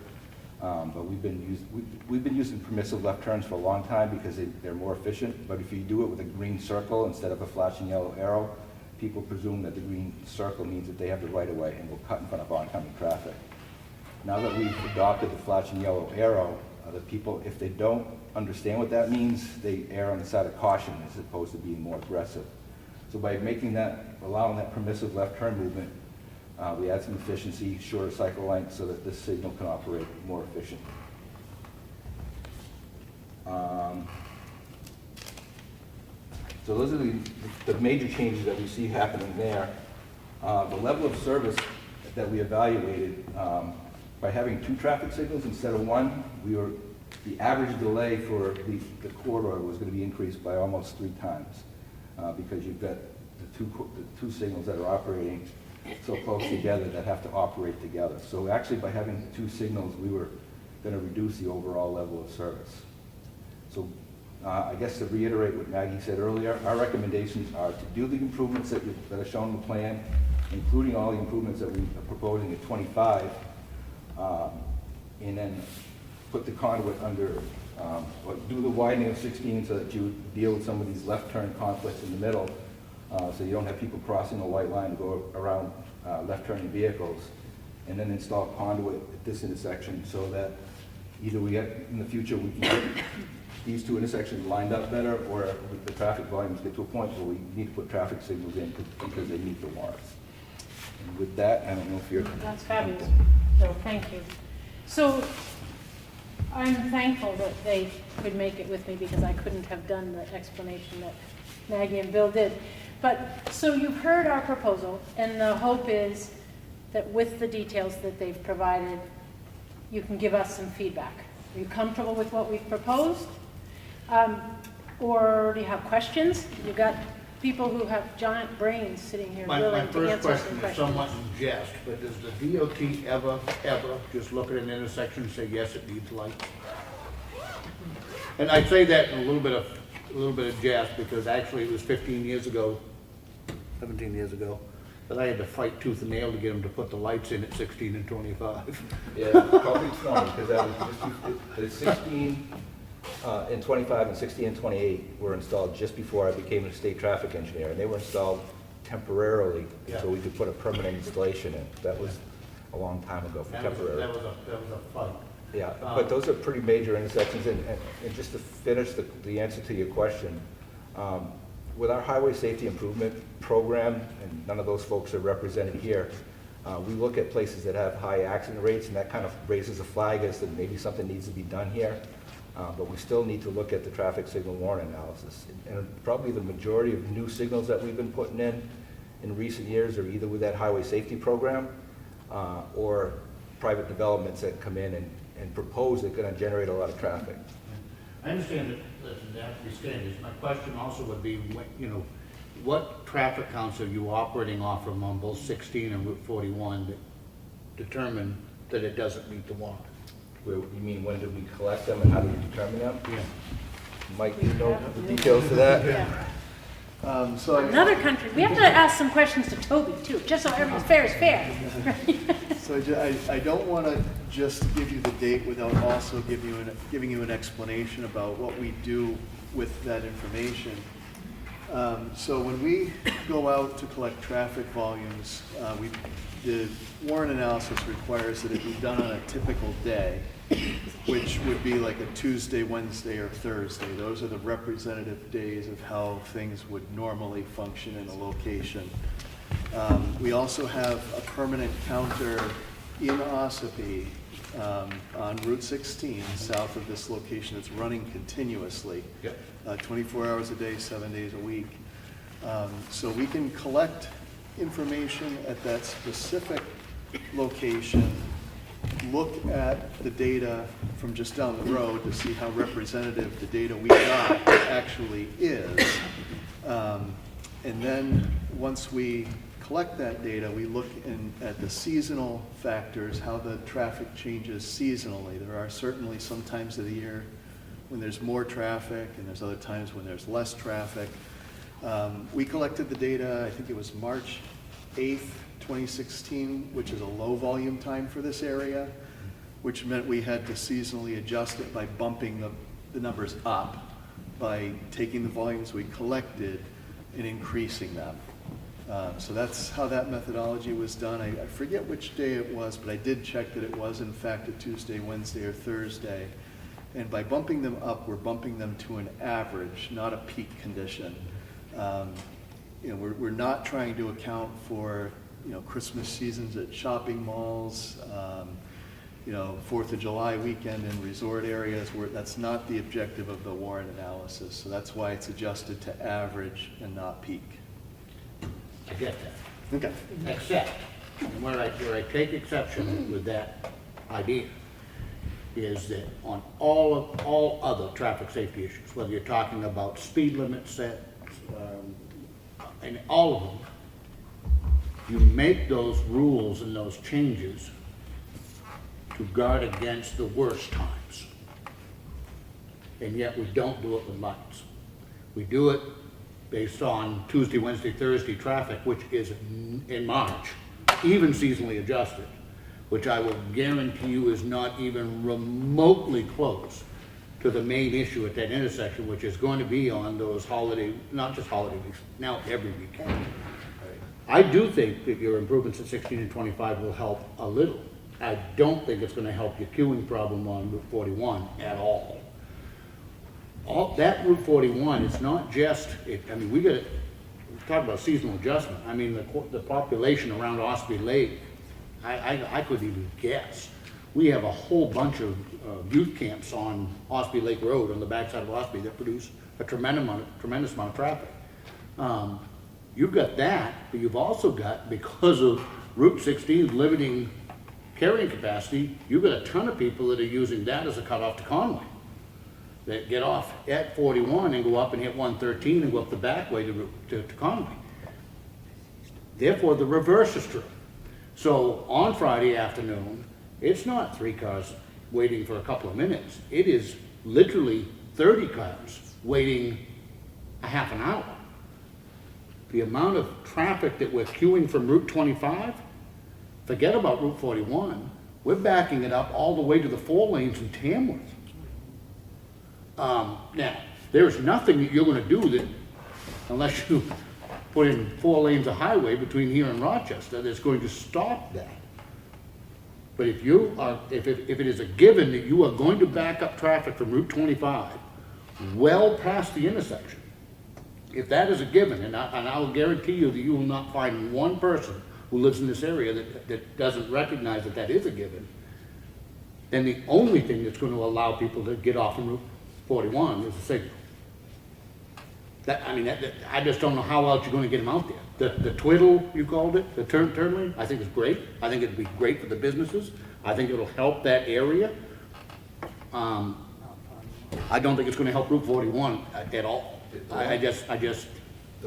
but we've been using permissive left turns for a long time because they're more efficient. But if you do it with a green circle instead of a flashing yellow arrow, people presume that the green circle means that they have the right of way and will cut in front of oncoming traffic. Now that we've adopted the flashing yellow arrow, the people, if they don't understand what that means, they err on the side of caution as opposed to being more aggressive. So by making that, allowing that permissive left turn movement, we add some efficiency, shorter cycle length, so that this signal can operate more efficiently. So those are the major changes that we see happening there. The level of service that we evaluated, by having 2 traffic signals instead of 1, the average delay for the corridor was going to be increased by almost 3 times, because you've got the two signals that are operating so close together that have to operate together. So actually, by having 2 signals, we were going to reduce the overall level of service. So I guess to reiterate what Maggie said earlier, our recommendations are to do the improvements that are shown in the plan, including all the improvements that we are proposing at 25, and then put the conduit under, or do the widening of 16 so that you deal with some of these left turn conflicts in the middle, so you don't have people crossing a white line to go around left turning vehicles, and then install conduit at this intersection so that either we get, in the future, we can get these 2 intersections lined up better, or the traffic volumes get to a point where we need to put traffic signals in because they meet the warrants. And with that, I don't know if you're... That's fabulous. No, thank you. So I'm thankful that they could make it with me, because I couldn't have done the explanation that Maggie and Bill did. But, so you've heard our proposal, and the hope is that with the details that they've provided, you can give us some feedback. Are you comfortable with what we've proposed? Or do you have questions? You've got people who have giant brains sitting here My willing to first answer question some is questions. somewhat in jest, but does the DOT ever just look at an intersection and say, yes, it needs lights? And I say that in a little bit of jest, because actually it was 17 years ago, that I had to fight tooth and nail to get them to put the lights in at 16 and 25. Yeah, probably 20, because that was just, the 16 and 25 and 16 and 28 were installed just before I became a state traffic engineer, and they were installed temporarily Yeah. so we could put a permanent installation in. That was a long time ago for That temporary. was a fight. Yeah, but those are pretty major intersections, and just to finish the answer to your question, with our highway safety improvement program, and none of those folks are represented here, we look at places that have high accident rates, and that kind of raises a flag as that maybe something needs to be done here. But we still need to look at the traffic signal warrant analysis. And probably the majority of new signals that we've been putting in recent years are either with that highway safety program or private developments that come in and propose that are going to generate a lot of traffic. I understand that there have to be standards. My question also would be, what traffic counts are you operating off of on both 16 and Route 41 that determine that it doesn't meet the warrant? You mean, when did we collect them and how do we determine them? Yeah. Mike, do you know the details to that? Yeah. So I, Another country, we have to ask some questions to Toby too, just so everything's fair is fair. I don't want to just give you the date without also giving you an explanation about what we do with that information. So when we go out to collect traffic volumes, the warrant analysis requires that it be done on a typical day, which would be like a Tuesday, Wednesday, or Thursday. Those are the representative days of how things would normally function in a location. We also have a permanent counter in Ossipee on Route 16, south of this location. It's running continuously, 24 hours a day, 7 days a week. So we can collect information at that specific location, look at the data from just down the road to see how representative the data we got actually is. And then once we collect that data, we look at the seasonal factors, how the traffic changes seasonally. There are certainly some times of the year when there's more traffic, and there's other times when there's less traffic. We collected the data, I think it was March 8th, 2016, which is a low volume time for this area, which meant we had to seasonally adjust it by bumping the numbers up, by taking the volumes we collected and increasing them. So that's how that methodology was done. I forget which day it was, but I did check that it was in fact a Tuesday, Wednesday, or Thursday. And by bumping them up, we're bumping them to an average, not a peak condition. We're not trying to account for Christmas seasons at shopping malls, 4th of July weekend in resort areas. That's not the objective of the warrant analysis. So that's why it's adjusted to average and not peak. I get that. Okay. Except, and where I take exception with that idea is that on all other traffic safety issues, whether you're talking about speed limit sets, and all of them, you make those rules and those changes to guard against the worst times. And yet we don't do it with lights. We do it based on Tuesday, Wednesday, Thursday traffic, which is in March, even seasonally adjusted, which I will guarantee you is not even remotely close to the main issue at that intersection, which is going to be on those holiday, not just holiday weeks, now every weekend. I do think that your improvements at 16 and 25 will help a little. I don't think it's going to help your queuing problem on Route 41 at all. That Route 41, it's not just, we talk about seasonal adjustment. I mean, the population around Ossipee Lake, I couldn't even guess. We have a whole bunch of youth camps on Ossipee Lake Road on the backside of Ossipee that produce a tremendous amount of traffic. You've got that, but you've also got, because of Route 16 limiting carrying capacity, you've got a ton of people that are using that as a cutoff to Conway, that get off at 41 and go up and hit 113 and go up the back way to Conway. Therefore, the reverse is true. So on Friday afternoon, it's not 3 cars waiting for a couple of minutes. It is literally 30 cars waiting a half an hour. The amount of traffic that we're queuing from Route 25, forget about Route 41. We're backing it up all the way to the 4 lanes in Tamworth. Now, there's nothing that you're going to do that, unless you put in 4 lanes of highway between here and Rochester, that's going to stop that. But if it is a given that you are going to back up traffic from Route 25 well past the intersection, if that is a given, and I will guarantee you that you will not find one person who lives in this area that doesn't recognize that that is a given, then the only thing that's going to allow people to get off on Route 41 is a signal. I just don't know how else you're going to get them out there. The twiddle, you called it, the turn lane, I think is great. I think it'd be great for the businesses. I think it'll help that area. I don't think it's going to help Route 41 at all. I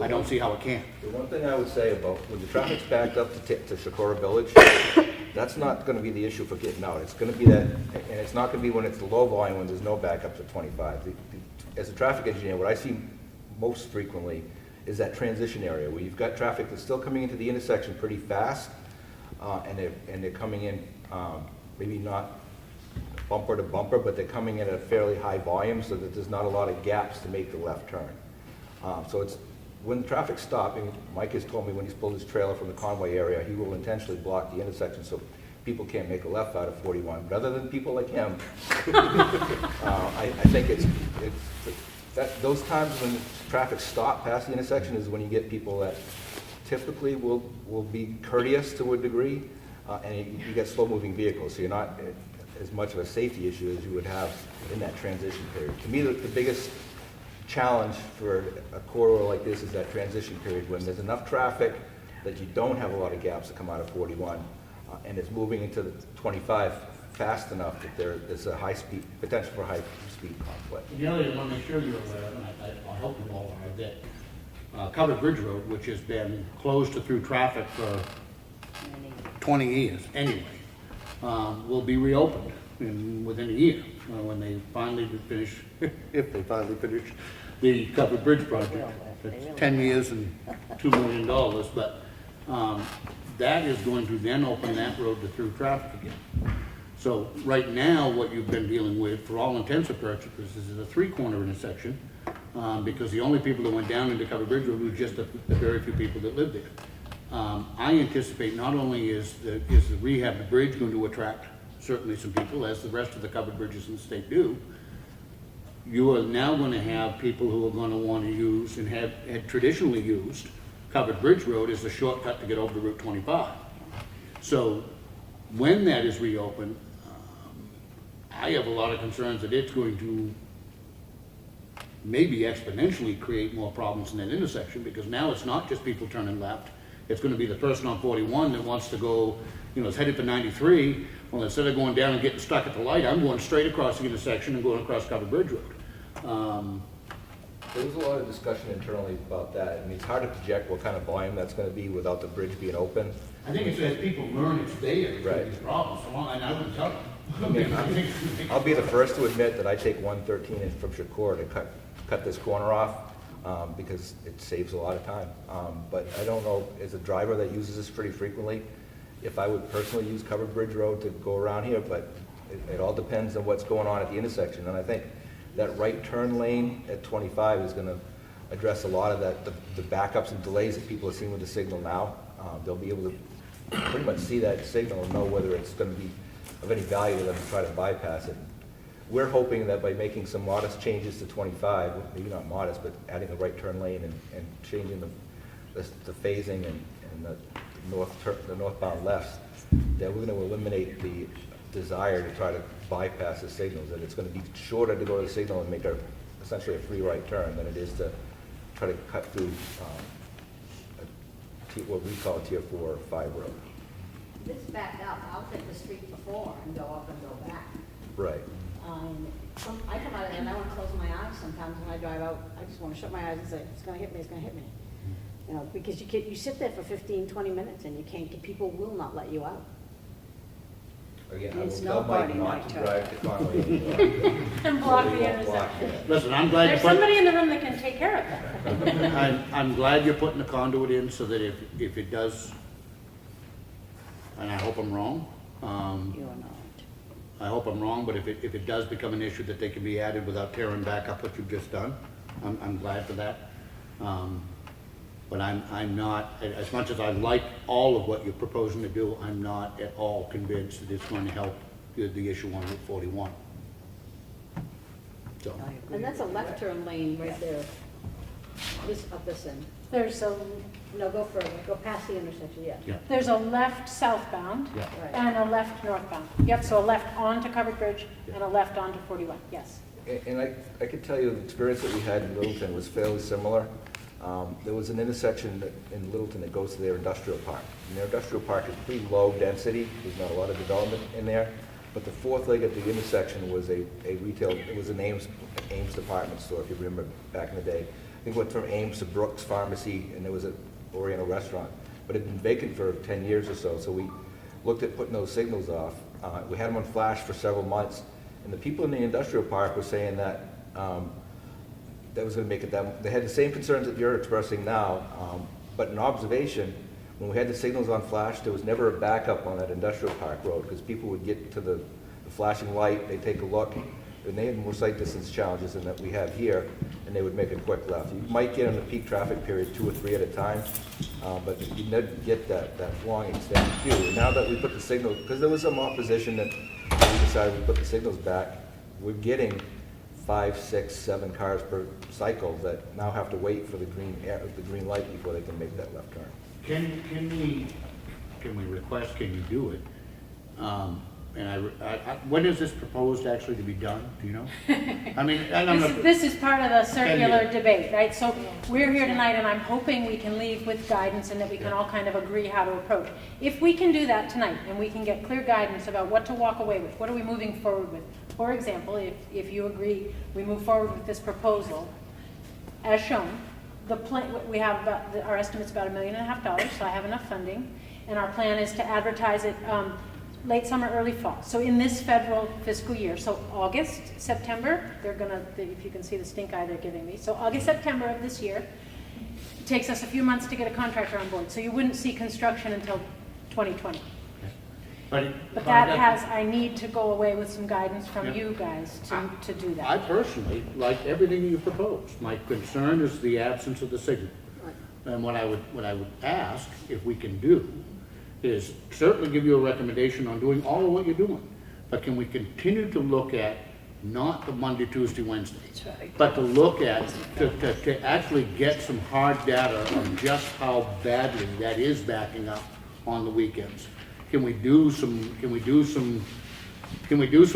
don't see how it can. The one thing I would say about when the traffic's backed up to Socorro Village, that's not going to be the issue for getting out. It's going to be that, and it's not going to be when it's the low volume, when there's no backup to 25. As a traffic engineer, what I see most frequently is that transition area where you've got traffic that's still coming into the intersection pretty fast, and they're coming in, maybe not bumper to bumper, but they're coming in at a fairly high volume so that there's not a lot of gaps to make the left turn. So it's, when the traffic's stopping, Mike has told me when he's pulled his trailer from the Conway area, he will intentionally block the intersection so people can't make a left out of 41. But other than people like him, I think those times when traffic stops past the intersection is when you get people that typically will be courteous to a degree, and you get slow-moving vehicles, so you're not as much of a safety issue as you would have in that transition period. To me, the biggest challenge for a corridor like this is that transition period when there's enough traffic that you don't have a lot of gaps that come out of 41, and it's moving into the 25 fast enough that there's a potential for high-speed conflict. The other thing I want to make sure you're aware of, and I'll help you all are that Covered Bridge Road, which has been closed to through traffic for 20 years anyway, will be reopened within a year when they finally finish, if they finally finish the Covered Bridge project. It's 10 years and $2 million, but that is going to then open that road to through traffic again. So right now, what you've been dealing with, for all intents and purposes, is a three-corner intersection, because the only people that went down into Covered Bridge Road were just the very few people that live there. I anticipate not only is the rehab of the bridge going to attract certainly some people, as the rest of the covered bridges in the state do, you are now going to have people who are going to want to use and had traditionally used Covered Bridge Road as a shortcut to get over to Route 25. So when that is reopened, I have a lot of concerns that it's going to maybe exponentially create more problems in that intersection, because now it's not just people turning left. It's going to be the person on 41 that wants to go, is headed for 93. Well, instead of going down and getting stuck at the light, I'm going straight across the intersection and going across Covered Bridge Road. There was a lot of discussion internally about that. I mean, it's hard to project what kind of volume that's going to be without the bridge being open. I think it's as people learn it's there, Right. these problems, and I wouldn't tell them. I mean, I'll be the first to admit that I take 113 in from Shakur to cut this corner off because it saves a lot of time. But I don't know, as a driver that uses this pretty frequently, if I would personally use Covered Bridge Road to go around here, but it all depends on what's going on at the intersection. And I think that right turn lane at 25 is going to address a lot of that, the backups and delays that people are seeing with the signal now. They'll be able to pretty much see that signal and know whether it's going to be of any value to them to try to bypass it. We're hoping that by making some modest changes to 25, maybe not modest, but adding a right turn lane and changing the phasing and the northbound lefts, that we're going to eliminate the desire to try to bypass the signals, that it's going to be shorter to go to the signal and make essentially a free right turn than it is to try to cut through what we call Tier 4 or 5 road. This back up, I'll take the street before and go up and go back. Right. I come out of there and I want to close my eyes sometimes when I drive out. I just want to shut my eyes and say, it's going to hit me, it's going to hit me. Because you sit there for 15, 20 minutes and you can't get, people will not let you out. Again, I It's will tell Mike nobody not might to turn. drive to Conway anymore. And block So the we won't block intersection. it. Listen, I'm glad you There's put, somebody in the room that can take care of that. I'm glad you're putting the conduit in so that if it does, and I hope I'm wrong, You're not. I hope I'm wrong, but if it does become an issue that they can be added without tearing back up what you've just done, I'm glad for that. But I'm not, as much as I like all of what you're proposing to do, I'm not at all convinced that it's going to help the issue on Route 41. So, And that's a left turn lane right there. Up this end. There's a, No, go further, go past the intersection, yeah. yeah, there's a left southbound yeah. Right. and a left northbound. Yep, so a left onto Covered Bridge and a left onto 41, yes. And I could tell you the experience that we had in Littleton was fairly similar. There was an intersection in Littleton that goes to their industrial park. And their industrial park is pretty low density. There's not a lot of development in there. But the fourth leg at the intersection was a retail, it was an Ames department store, if you remember back in the day. I think it went from Ames to Brooks Pharmacy, and there was an Oriental restaurant. But it had been vacant for 10 years or so, so we looked at putting those signals off. We had them on flash for several months, and the people in the industrial park were saying that that was gonna make it that, they had the same concerns that you're expressing now, but in observation, when we had the signals on flash, there was never a backup on that industrial park road, because people would get to the flashing light, they'd take a look, and they had more sight distance challenges than that we have here, and they would make a quick left. You might get in the peak traffic period 2 or 3 at a time, but you never get that long extended queue. And now that we put the signal, because there was some opposition that we decided we put the signals back, we're getting 5, 6, 7 cars per cycle that now have to wait for the green light before they can make that left turn. Can we request, can you do it? And when is this proposed actually to be done, do you know? I mean, and I'm not. This is part of the circular 10 years. debate, right? So we're here tonight, and I'm hoping we can leave with guidance and that we can all kind of agree how to approach. If we can do that tonight, and we can get clear guidance about what to walk away with, what are we moving forward with? For example, if you agree, we move forward with this proposal, as shown, the plan, we have about, our estimate's about $1.5 million, so I have enough funding, and our plan is to advertise it late summer, early fall. So in this federal fiscal year, so August, September, they're gonna, if you can see the stink eye they're giving me, so August, September of this year, it takes us a few months to get a contractor on board, so you wouldn't see construction until 2020. But that has, I need to go away with some guidance from you guys to do that. I personally like everything you proposed. My concern is the absence of the signal. And what I would ask, if we can do, is certainly give you a recommendation on doing all of what you're doing. But can we continue to look at not the Monday, Tuesday, Wednesday, but to look at, to actually get some hard data on just how badly that is backing up on the weekends? Can we do some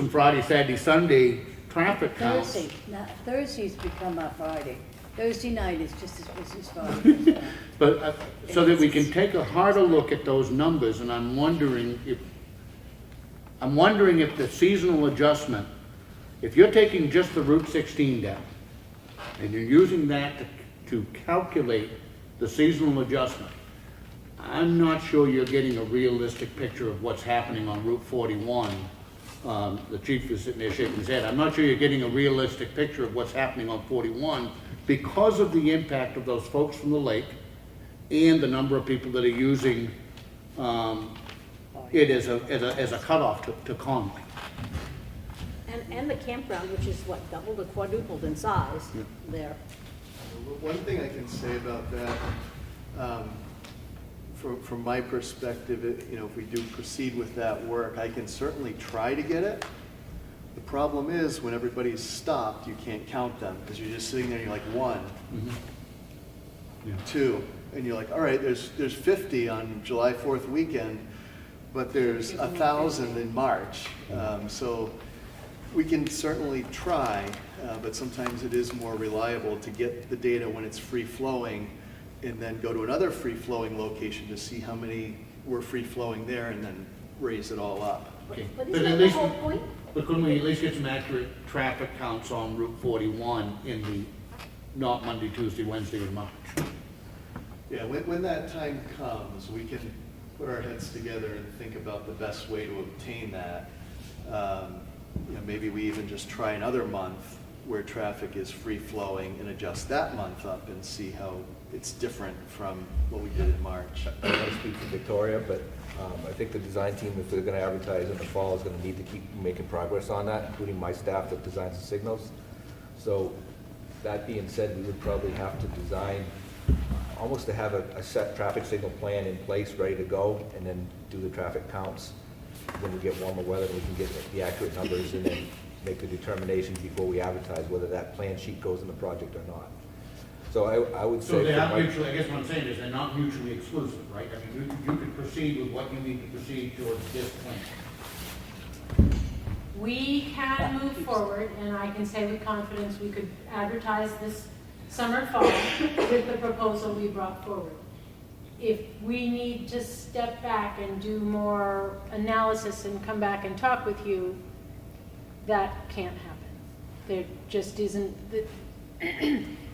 Friday, Saturday, Sunday traffic counts? Thursday's become our Friday. Thursday night is just as busy as Friday. But, so that we can take a harder look at those numbers, and I'm wondering if the seasonal adjustment, if you're taking just the Route 16 down, and you're using that to calculate the seasonal adjustment, I'm not sure you're getting a realistic picture of what's happening on Route 41. The chief is sitting there shaking his head. I'm not sure you're getting a realistic picture of what's happening on 41 because of the impact of those folks from the lake and the number of people that are using it as a cutoff to Conway. And the campground, which is what, doubled or quadrupled in size there. One thing I can say about that, from my perspective, if we do proceed with that work, I can certainly try to get it. The problem is when everybody's stopped, you can't count them because you're just sitting there and you're like 1, 2, and you're like, all right, there's 50 on July 4th weekend, but there's 1,000 in March. So we can certainly try, but sometimes it is more reliable to get the data when it's free flowing and then go to another free-flowing location to see how many were free-flowing there and then raise it all up. Okay. But But isn't at that the least, whole point? but couldn't we at least get some accurate traffic counts on Route 41 in the not Monday, Tuesday, Wednesday in March? Yeah, when that time comes, we can put our heads together and think about the best way to obtain that. Maybe we even just try another month where traffic is free-flowing and adjust that month up and see how it's different from what we did in March. I don't want to speak for Victoria, but I think the design team, if they're going to advertise in the fall, is going to need to keep making progress on that, including my staff that designs the signals. So that being said, we would probably have to design almost to have a set traffic signal plan in place, ready to go, and then do the traffic counts when we get warmer weather, we can get the accurate numbers and then make the determination before we advertise whether that plan sheet goes in the project or not. So I would say. So they're not from my- mutually, I guess what I'm saying is they're not mutually exclusive, right? I mean, you can proceed with what you need to proceed towards this plan. We can move forward, and I can say with confidence, we could advertise this summer, fall with the proposal we brought forward. If we need to step back and do more analysis and come back and talk with you, that can't happen. There just isn't,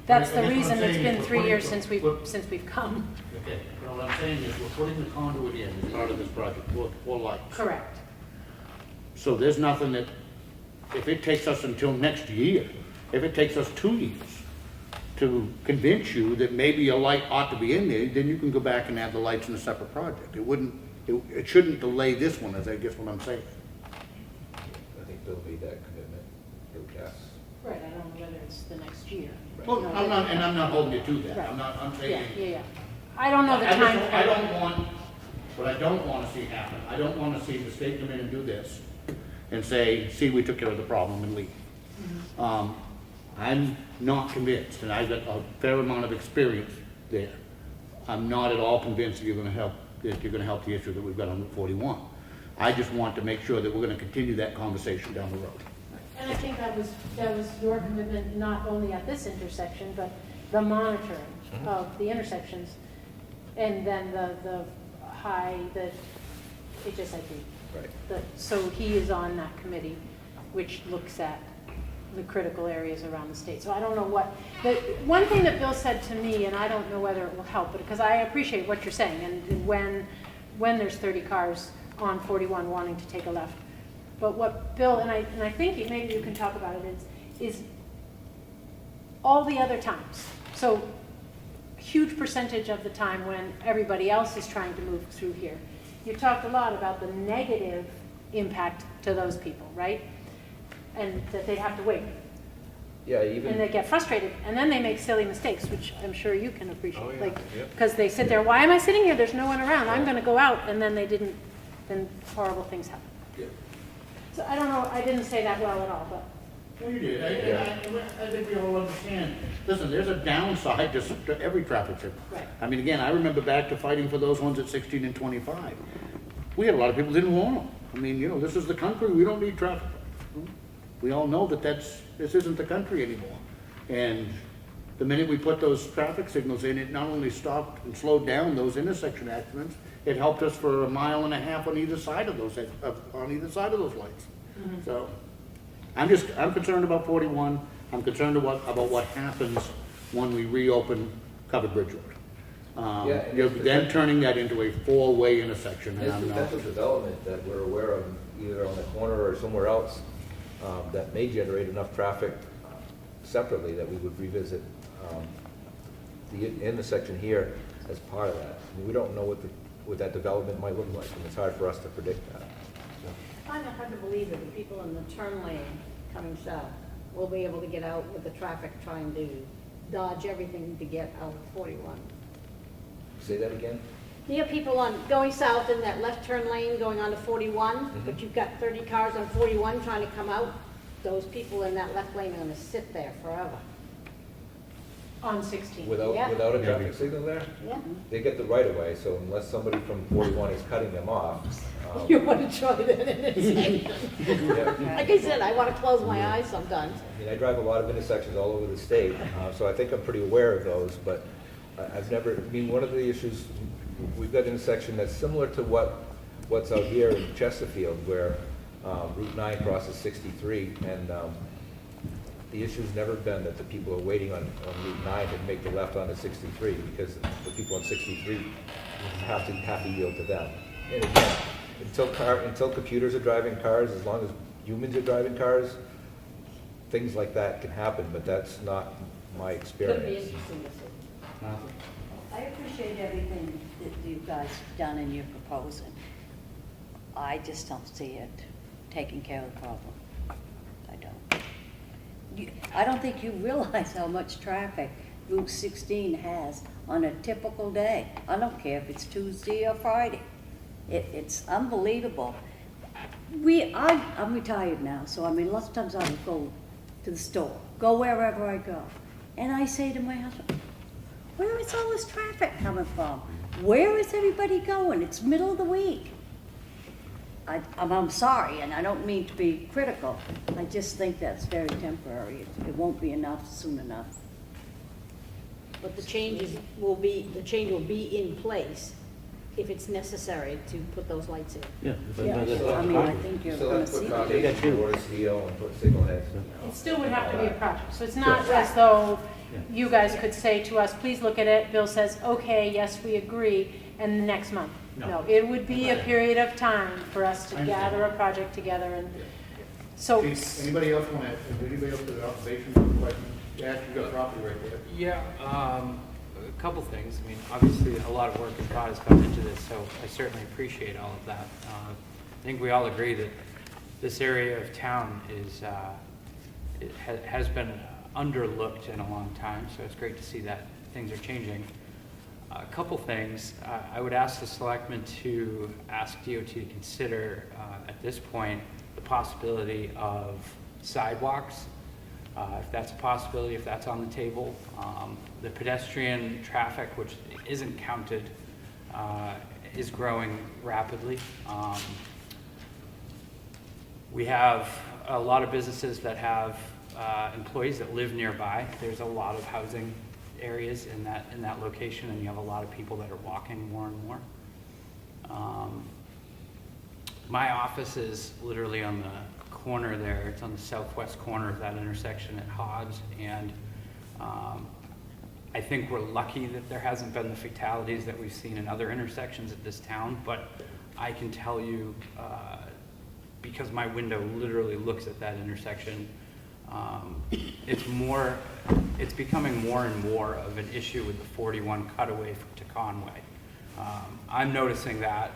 that's the reason it's been 3 years since we've come. Okay, well, what I'm saying is we're putting the conduit in as part of this project for life. Correct. So there's nothing that, if it takes us until next year, if it takes us 2 years, to convince you that maybe a light ought to be in there, then you can go back and add the lights in a separate project. It shouldn't delay this one, is I guess what I'm saying. I think Bill made that commitment, yes. Right, I don't know whether it's the next year. Well, I'm not holding you to that. Right. I'm Yeah, saying. yeah. I don't know the time. I don't want, what I don't want to see happen, I don't want to see the state come in and do this and say, see, we took care of the problem and leave. I'm not convinced, and I've got a fair amount of experience there. I'm not at all convinced that you're going to help the issue that we've got on Route 41. I just want to make sure that we're going to continue that conversation down the road. And I think that was your commitment, not only at this intersection, but the monitoring of the intersections, and then the HSID. Right. So he is on that committee, which looks at the critical areas around the state. So I don't know one thing that Bill said to me, and I don't know whether it will help, but because I appreciate what you're saying, and when there's 30 cars on 41 wanting to take a left. But what Bill, and I think maybe you can talk about it, is all the other times. So a huge percentage of the time when everybody else is trying to move through here. You talked a lot about the negative impact to those people, right? And that they have to wait. Yeah, And they get frustrated, and then they make silly mistakes, which I'm sure you can appreciate. Oh, yeah. Like, Yep. because they sit there, why am I sitting here? There's no one around. I'm going to go out, and then then horrible things happen. Yeah. So I don't know, I didn't say that well at all, but. Well, you did. I think we all understand. Listen, there's a downside to every traffic signal. Right. I mean, again, I remember back to fighting for those ones at 16 and 25. We had a lot of people who didn't want them. I mean, this is the country. We don't need traffic. We all know that this isn't the country anymore. And the minute we put those traffic signals in, it not only stopped and slowed down those intersection accidents, it helped us for 1.5 miles on either side of those lights. So I'm concerned about 41. I'm concerned about what happens when we reopen Covered Bridge Road. Yeah, and You're if the- then turning that into a 4-way intersection. And There's I'm not. potential development that we're aware of, either on the corner or somewhere else, that may generate enough traffic separately that we would revisit the intersection here as part of that. I mean, we don't know what that development might look like, and it's hard for us to predict that. I find it hard to believe that the people in the turn lane coming south will be able to get out with the traffic trying to dodge everything to get out of 41. Say that again? You have people going south in that left turn lane going onto 41, but you've got 30 cars on 41 trying to come out. Those people in that left lane are going to sit there forever. On 16. Without Yeah. a traffic signal there? Yeah. They get the right of way, so unless somebody from 41 is cutting them off. You want to try that intersection. Yeah. Like I said, I want to close my eyes sometimes. I mean, I drive a lot of intersections all over the state, so I think I'm pretty aware of those, but one of the issues, we've got an intersection that's similar to what's out here in Chesterfield, where Route 9 crosses 63, and the issue's never been that the people are waiting on Route 9 to make the left onto 63, because the people on 63 have to yield to them. And again, until computers are driving cars, as long as humans are driving cars, things like that can happen, but that's not my Could be experience. interesting to see. I appreciate everything that you guys have done and you're proposing. I just don't see it taking care of the problem. I don't. I don't think you realize how much traffic Route 16 has on a typical day. I don't care if it's Tuesday or Friday. It's unbelievable. I'm retired now, so I mean, lots of times I would go to the store, go wherever I go, and I say to my husband, where is all this traffic coming from? Where is everybody going? It's middle of the week. I'm sorry, and I don't mean to be critical. I just think that's very temporary. It won't be enough soon enough. But the change will be in place if it's necessary to put those lights in. Yeah. I mean, I think you're Still gonna have to put see. foundation, board of steel, and put signal heads. It still would have to be a project. So it's not as though you guys could say to us, please look at it. Bill says, okay, yes, we agree, and the next month. No, it would be a period of time for us to gather a project together, and so. Anybody else want to, anybody else have an observation or question? Yeah, you got property right there. Yeah, a couple things. I mean, obviously, a lot of work and thought has gone into this, so I certainly appreciate all of that. I think we all agree that this area of town is, has been underlooked in a long time, so it's great to see that things are changing. A couple things. I would ask the selectmen to ask DOT to consider, at this point, the possibility of sidewalks. If that's a possibility, if that's on the table. The pedestrian traffic, which isn't counted, is growing rapidly. We have a lot of businesses that have employees that live nearby. There's a lot of housing areas in that location, and you have a lot of people that are walking more and more. My office is literally on the corner there. It's on the southwest corner of that intersection at Hobbs, and I think we're lucky that there hasn't been the fatalities that we've seen in other intersections of this town, but I can tell you, because my window literally looks at that intersection, it's becoming more and more of an issue with the 41 cutaway to Conway. I'm noticing that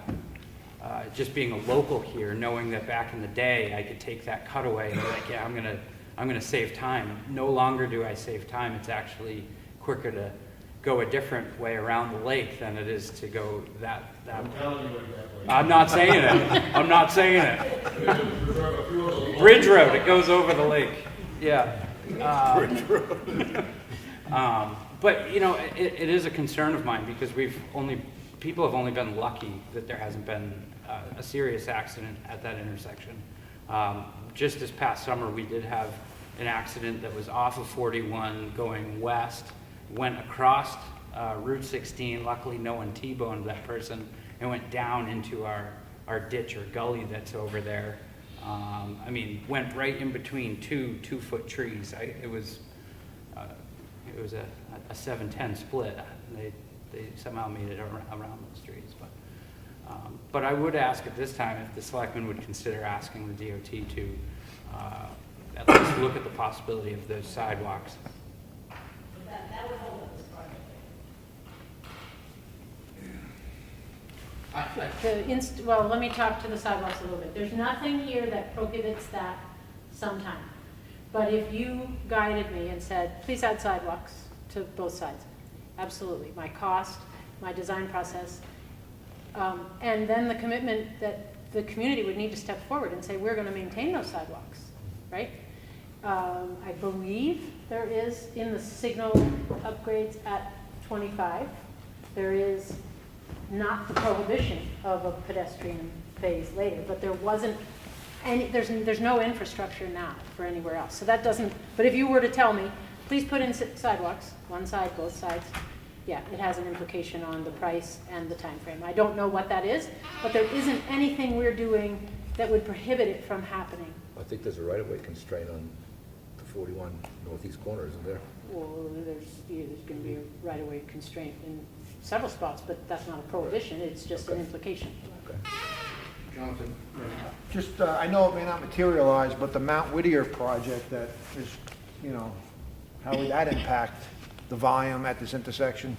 just being a local here, knowing that back in the day I could take that cutaway and be like, yeah, I'm gonna save time. No longer do I save time. It's actually quicker to go a different way around the lake than it is to go that I'm telling you exactly. I'm not saying it. I'm not saying it. Bridge Road, it goes over the lake. Yeah. Bridge Road. But you know, it is a concern of mine because people have only been lucky that there hasn't been a serious accident at that intersection. Just this past summer, we did have an accident that was off of 41 going west, went across Route 16. Luckily, no one T-boned that person and went down into our ditch or gully that's over there. I mean, went right in between two-foot trees. It was a 7-10 split. They somehow made it around those trees. But I would ask at this time if the selectmen would consider asking the DOT to at least look at the possibility of those sidewalks. That would hold up this project. Well, let me talk to the sidewalks a little bit. There's nothing here that prohibits that sometime. But if you guided me and said, please add sidewalks to both sides, absolutely. My cost, my design process, and then the commitment that the community would need to step forward and say, we're going to maintain those sidewalks, right? I believe there is in the signal upgrades at 25, there is not the prohibition of a pedestrian phase later, but there wasn't any, there's no infrastructure now for anywhere else. So that doesn't, but if you were to tell me, please put in sidewalks, one side, both sides, yeah, it has an implication on the price and the time frame. I don't know what that is, but there isn't anything we're doing that would prohibit it from happening. I think there's a right-of-way constraint on the 41 northeast corner, isn't there? Well, there's going to be a right-of-way constraint in several spots, but that's not a prohibition, it's just an implication. Okay. Jonathan? Just, I know it may not materialize, but the Mount Whittier project that is, you know, how would that impact the volume at this intersection?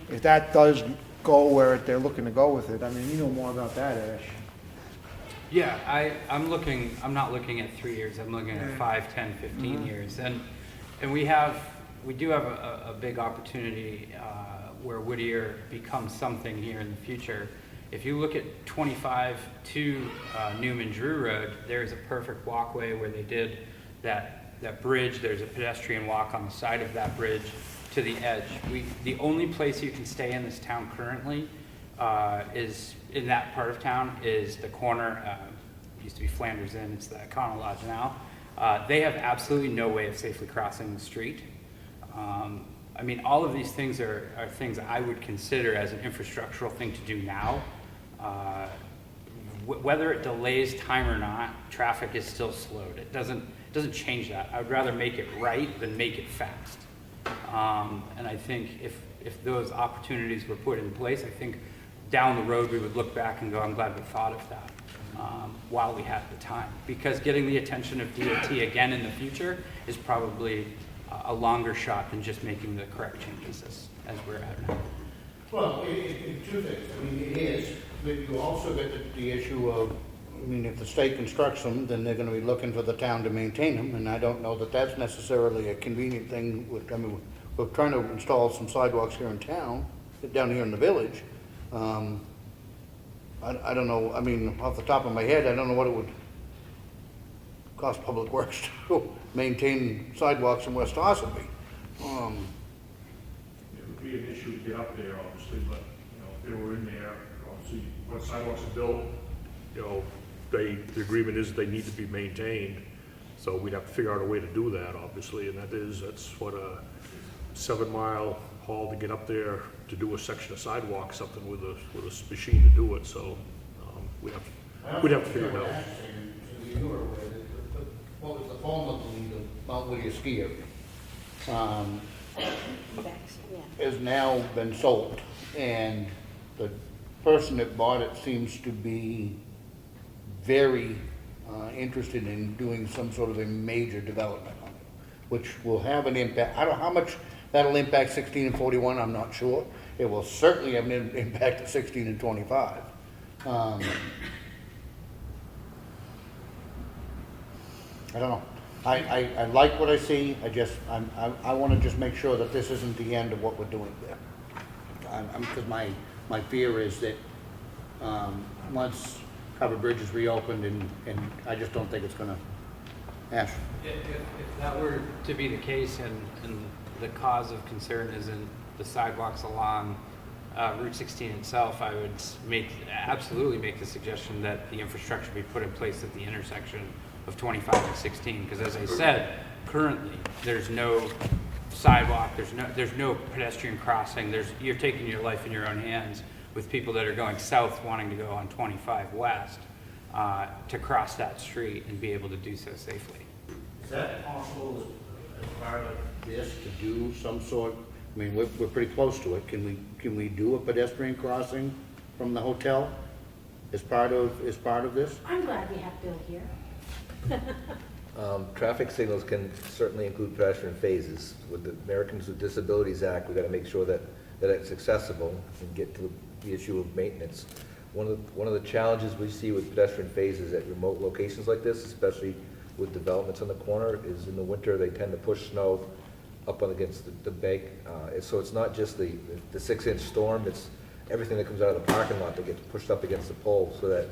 If that does go where they're looking to go with it, I mean, you know more about that, Ash. Yeah, I'm not looking at 3 years, I'm looking at 5, 10, 15 years. And we do have a big opportunity where Whittier becomes something here in the future. If you look at 25 to Newman Drew Road, there's a perfect walkway where they did that bridge. There's a pedestrian walk on the side of that bridge to the edge. The only place you can stay in this town currently is in that part of town is the corner, used to be Flanders Inn, it's the Econo Lodge now. They have absolutely no way of safely crossing the street. I mean, all of these things are things I would consider as an infrastructural thing to do now. Whether it delays time or not, traffic is still slowed. It doesn't change that. I would rather make it right than make it fast. And I think if those opportunities were put in place, I think down the road we would look back and go, I'm glad we thought of that while we had the time. Because getting the attention of DOT again in the future is probably a longer shot than just making the correct changes as we're at now. Well, two things. I mean, it is, but you also get the issue of, I mean, if the state constructs them, then they're gonna be looking for the town to maintain them, and I don't know that that's necessarily a convenient thing. I mean, we're trying to install some sidewalks here in town, down here in the village. I don't know, I mean, off the top of my head, I don't know what it would cost Public Works to maintain sidewalks in West Ossipee. It would be an issue to get up there, obviously, but, if they were in there, obviously, when sidewalks are built, the agreement is they need to be maintained, so we'd have to figure out a way to do that, obviously, and that's what a 7-mile haul to get up there to do a section of sidewalk, something with a machine to do it, so, we'd have to figure it out. What was the former lead of Mount Whittier Ski Area? Has now been sold, and the person that bought it seems to be very interested in doing some sort of a major development on it, which will have an impact. I don't know how much that'll impact 16 and 41, I'm not sure. It will certainly have an impact at 16 and 25. I don't know. I like what I see. I want to just make sure that this isn't the end of what we're doing there. Because my fear is that once Covered Bridge is reopened, and I just don't think it's going to. Ash? If that were to be the case, and the cause of concern isn't the sidewalks along Route 16 itself, I would absolutely make the suggestion that the infrastructure be put in place at the intersection of 25 and 16, because as I said, currently there's no sidewalk, there's no pedestrian crossing. You're taking your life in your own hands with people that are going south wanting to go on 25 west to cross that street and be able to do so safely. Is that possible as part of this to do some sort? I mean, we're pretty close to it. Can we do a pedestrian crossing from the hotel as part of this? I'm glad we have Bill here. Traffic signals can certainly include pedestrian phases. With the Americans with Disabilities Act, we've got to make sure that it's accessible and get to the issue of maintenance. One of the challenges we see with pedestrian phases at remote locations like this, especially with developments on the corner, is in the winter they tend to push snow up on against the bank. So it's not just the 6-inch storm, it's everything that comes out of the parking lot that gets pushed up against the pole, so that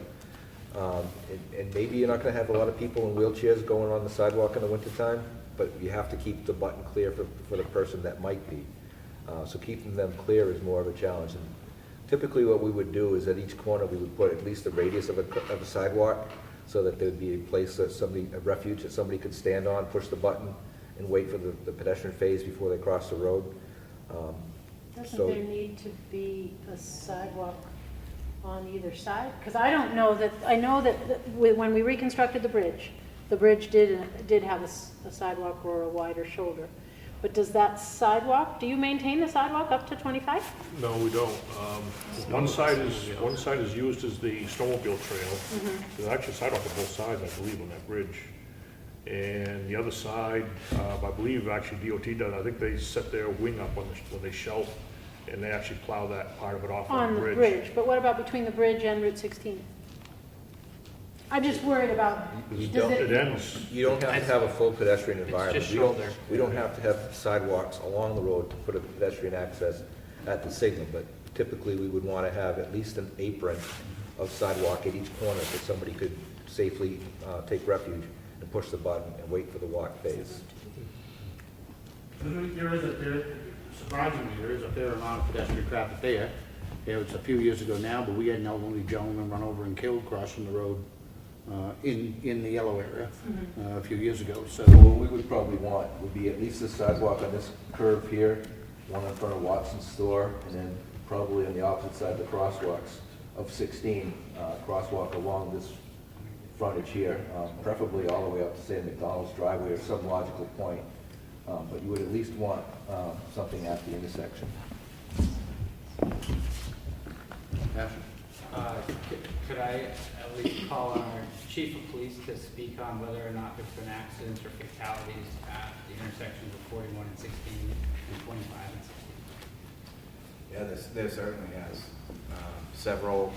and maybe you're not going to have a lot of people in wheelchairs going on the sidewalk in the wintertime, but you have to keep the button clear for the person that might be. So keeping them clear is more of a challenge. And typically what we would do is at each corner we would put at least a radius of a sidewalk, so that there would be a place that a refuge that somebody could stand on, push the button, and wait for the pedestrian phase before they cross the road. Doesn't there need to be a sidewalk on either side? Because I don't know that, I know that when we reconstructed the bridge did have a sidewalk or a wider shoulder. But does that sidewalk, do you maintain the sidewalk up to 25? No, we don't. One side is used as the snowmobile trail. There's actually a sidewalk on both sides, I believe, on that bridge. And the other side, I believe actually DOT does, I think they set their wing up when they shelf, and they actually plow that part of it off on the bridge. On the bridge, but what about between the bridge and Route 16? I'm just worried about, It does ends. You don't have to have a full pedestrian environment. just shoulder. We don't have to have sidewalks along the road to put a pedestrian access at the signal, but typically we would want to have at least an apron of sidewalk at each corner so somebody could safely take refuge and push the button and wait for the walk phase. Surprisingly, there is a fair amount of pedestrian traffic there. It was a few years ago now, but we had an elderly gentleman run over and killed crossing the road in the yellow area a few years ago. So What we would probably want would be at least a sidewalk on this curve here, one in front of Watson's store, and then probably on the opposite side, the crosswalks of 16, crosswalk along this frontage here, preferably all the way up to, say, McDonald's driveway or some logical point. But you would at least want something at the intersection. Could I at least call on our chief of police to speak on whether or not there's been accidents or fatalities at the intersections of 41 and 16 and 25 and 16? Yeah, there certainly has. Several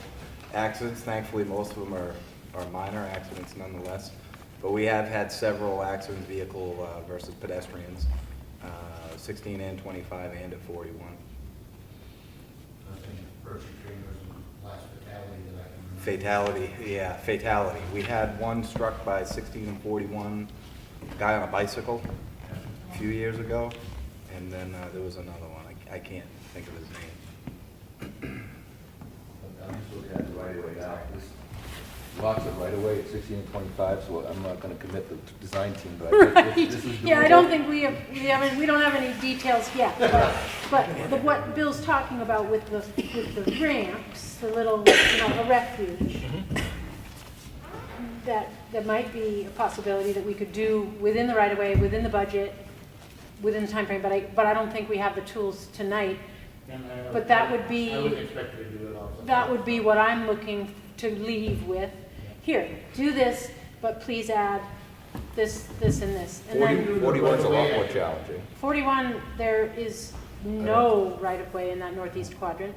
accidents. Thankfully, most of them are minor accidents nonetheless. But we have had several accidents, vehicle versus pedestrians, 16 and 25 and at 41. I think Percy Tramer's last fatality that I can remember. Fatality, yeah, fatality. We had one struck by 16 and 41, guy on a bicycle a few years ago, and then there was another one. I can't think of his name. I'm just looking at the right of way now. This lots of right of way at 16 and 25, so I'm not going to commit the design team, but I think this is Yeah, I doable. don't think we don't have any details yet, but what Bill's talking about with the ramps, the little, a refuge, that there might be a possibility that we could do within the right of way, within the budget, within the timeframe, but I don't think we have the tools tonight. But that would be. I would expect you to do it also. That would be what I'm looking to leave with. Here, do this, but please add this, this, and this. And then 41's a lot more challenging. 41, there is no right-of-way in that northeast quadrant.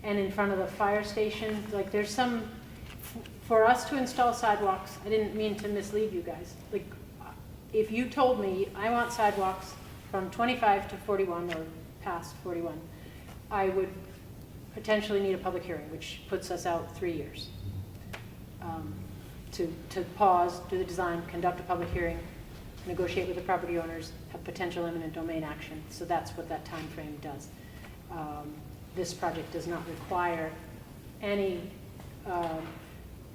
And in front of the fire station, like there's some, for us to install sidewalks, I didn't mean to mislead you guys. Like, if you told me I want sidewalks from 25 to 41 or past 41, I would potentially need a public hearing, which puts us out 3 years. To pause, do the design, conduct a public hearing, negotiate with the property owners, have potential eminent domain action. So that's what that time frame does. This project does not require any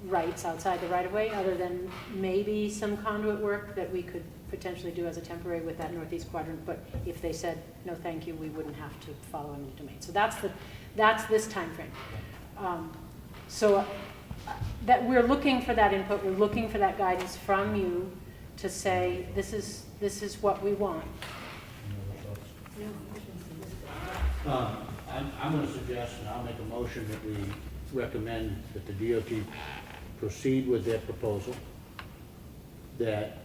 rights outside the right-of-way, other than maybe some conduit work that we could potentially do as a temporary with that northeast quadrant. But if they said no, thank you, we wouldn't have to follow eminent domain. So that's this time frame. So that we're looking for that input, we're looking for that guidance from you to say this is what we want. I'm going to suggest, and I'll make a motion that we recommend that the DOT proceed with their proposal, that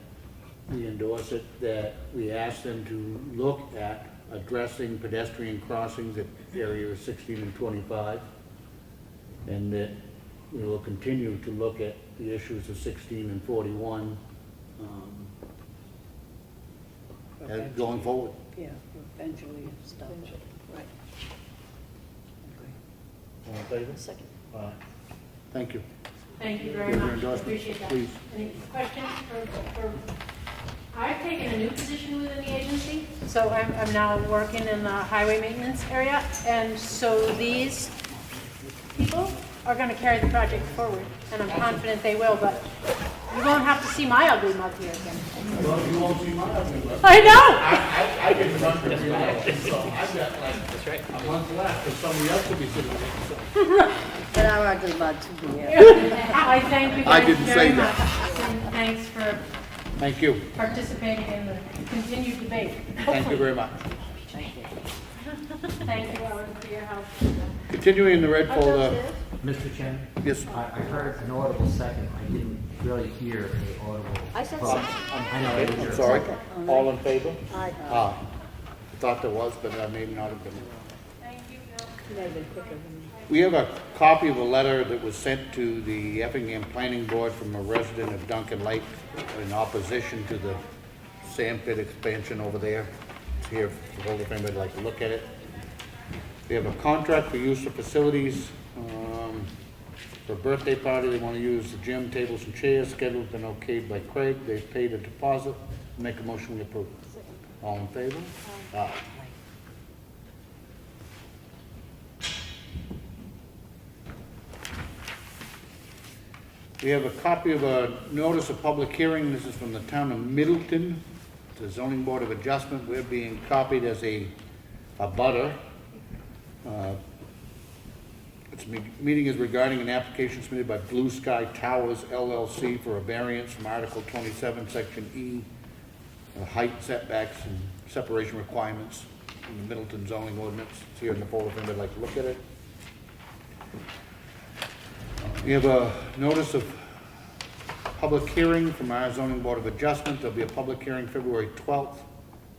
we endorse it, that we ask them to look at addressing pedestrian crossings at areas 16 and 25, and that we will continue to look at the issues of 16 and 41 going forward. Yeah, eventually stop it. Right. All in favor? Second. Thank you. Thank you very Give your much. endorsement, Appreciate that. please. Any questions for, I've taken a new position within the agency, so I'm now working in the highway maintenance area, and so these people are going to carry the project forward, and I'm confident they will, but you won't have to see my ugly mug here again. Well, you won't see my ugly mug. I know! I didn't run for re-election, so I've got like a month left, and somebody else will be sitting there. But our ugly mug to be here. I thank you I guys didn't very say much, that. and thanks for Thank you. participating in the continued debate. Thank you very much. Thank you, Ellen, for your help. Continuing the red folder. Mr. Chairman? Yes. I heard an audible second. I didn't really hear an audible. I said vote. second. I know, it was I'm your sorry. second. All in favor? Aye. I thought there was, but I may not have been. Thank you, Bill. You might have been quicker than me. We have a copy of a letter that was sent to the Effingham Planning Board from a resident of Duncan Lake in opposition to the sand pit expansion over there. It's here for if anybody would like to look at it. We have a contract for use of facilities for a birthday party. They want to use the gym, tables and chairs. Schedule's been okayed by Craig. They've paid a deposit. Make a motion to approve. All in favor? Aye. We have a copy of a notice of public hearing. This is from the town of Middleton. It's the zoning board of adjustment. We're being copied as a butter. Meeting is regarding an application submitted by Blue Sky Towers LLC for a variance from Article 27, Section E, height setbacks and separation requirements in the Middleton zoning ordinance. It's here in the folder if anybody would like to look at it. We have a notice of public hearing from our zoning board of adjustment. There'll be a public hearing February 12th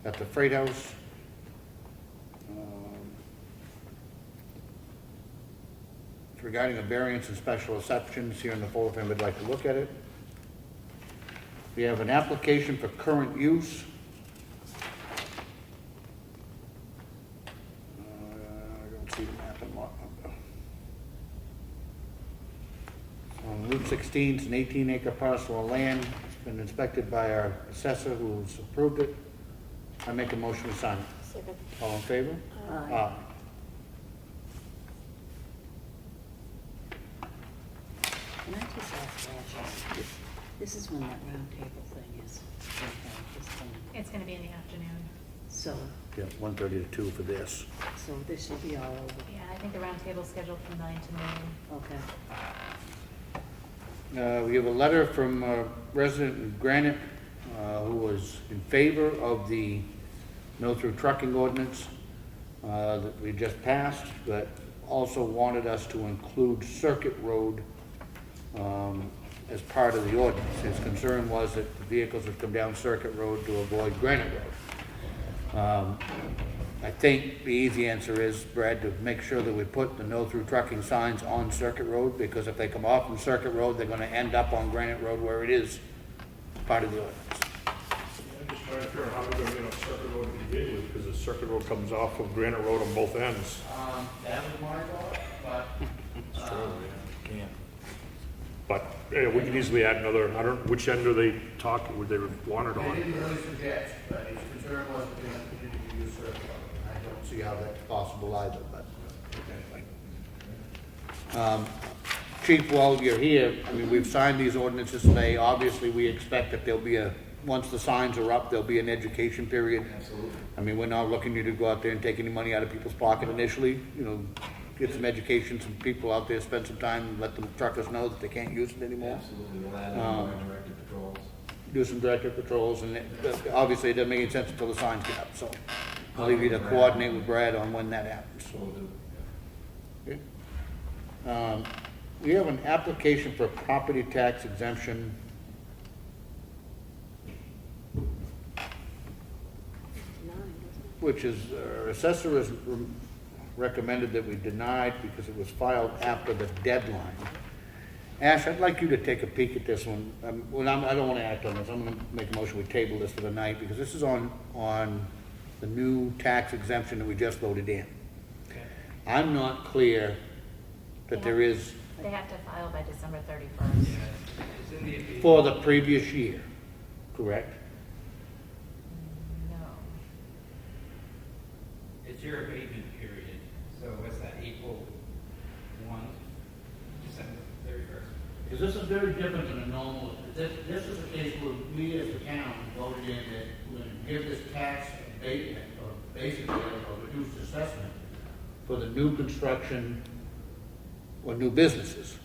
at the Freight House. Regarding a variance and special exceptions here in the folder if anyone would like to look at it. We have an application for current use. I don't see the map in lot. On Route 16, it's an 18-acre parcel of land. It's been inspected by our assessor who's approved it. I make a motion to sign it. Second. All in favor? Aye. Can I just ask Ashley, this is when that round table thing is, okay, this thing. It's gonna be in the afternoon. So, Yeah, 1:30 to 2 for this. so this should be all over, Yeah, I think the round table's scheduled from 9 to noon. okay. We have a letter from a resident in Granite who was in favor of the no-through trucking ordinance that we just passed, but also wanted us to include Circuit Road as part of the ordinance. His concern was that the vehicles would come down Circuit Road to avoid Granite Road. I think the easy answer is, Brad, to make sure that we put the no-through trucking signs on Circuit Road, because if they come off from Circuit Road, they're gonna end up on Granite Road where it is part of the ordinance. I'm just trying to figure out how we're gonna get on Circuit Road to begin with, because the Circuit Road comes off of Granite Road on both ends. That was my thought, but. It's true, yeah, can't. But, we can easily add another, I don't, which end are they talking, would they want it They on? didn't really suggest, but his concern was that they had to continue to use Circuit Road. I don't see how that's possible either, but anyway. Chief, while you're here, I mean, we've signed these ordinances today. Obviously, we expect that there'll be once the signs are up, there'll be an education period. Absolutely. I mean, we're not looking you to go out there and take any money out of people's pocket initially, get some education, some people out there, spend some time, and let the truckers know that they can't use it anymore. Absolutely, we'll add on directed patrols. Do some directed patrols, and obviously it doesn't make any sense until the signs get up, so I'll leave you to coordinate with Brad on when that happens. We'll do. Okay. We have an application for property tax exemption. Which is, our assessor has recommended that we deny it because it was filed after the deadline. Ash, I'd like you to take a peek at this one. I don't want to act on this. I'm going to make a motion, we table this for the night, because this is on the new tax exemption that we just voted in. I'm not clear that there is They have to file by December 31st. for the previous year, correct? No. It's your abatement period, so what's that, April 1, December 31st? Because this is very different than a normal, this is a case where we as a town voted in that we're going to give this tax abatement, or basically a reduced assessment, for the new construction or new businesses.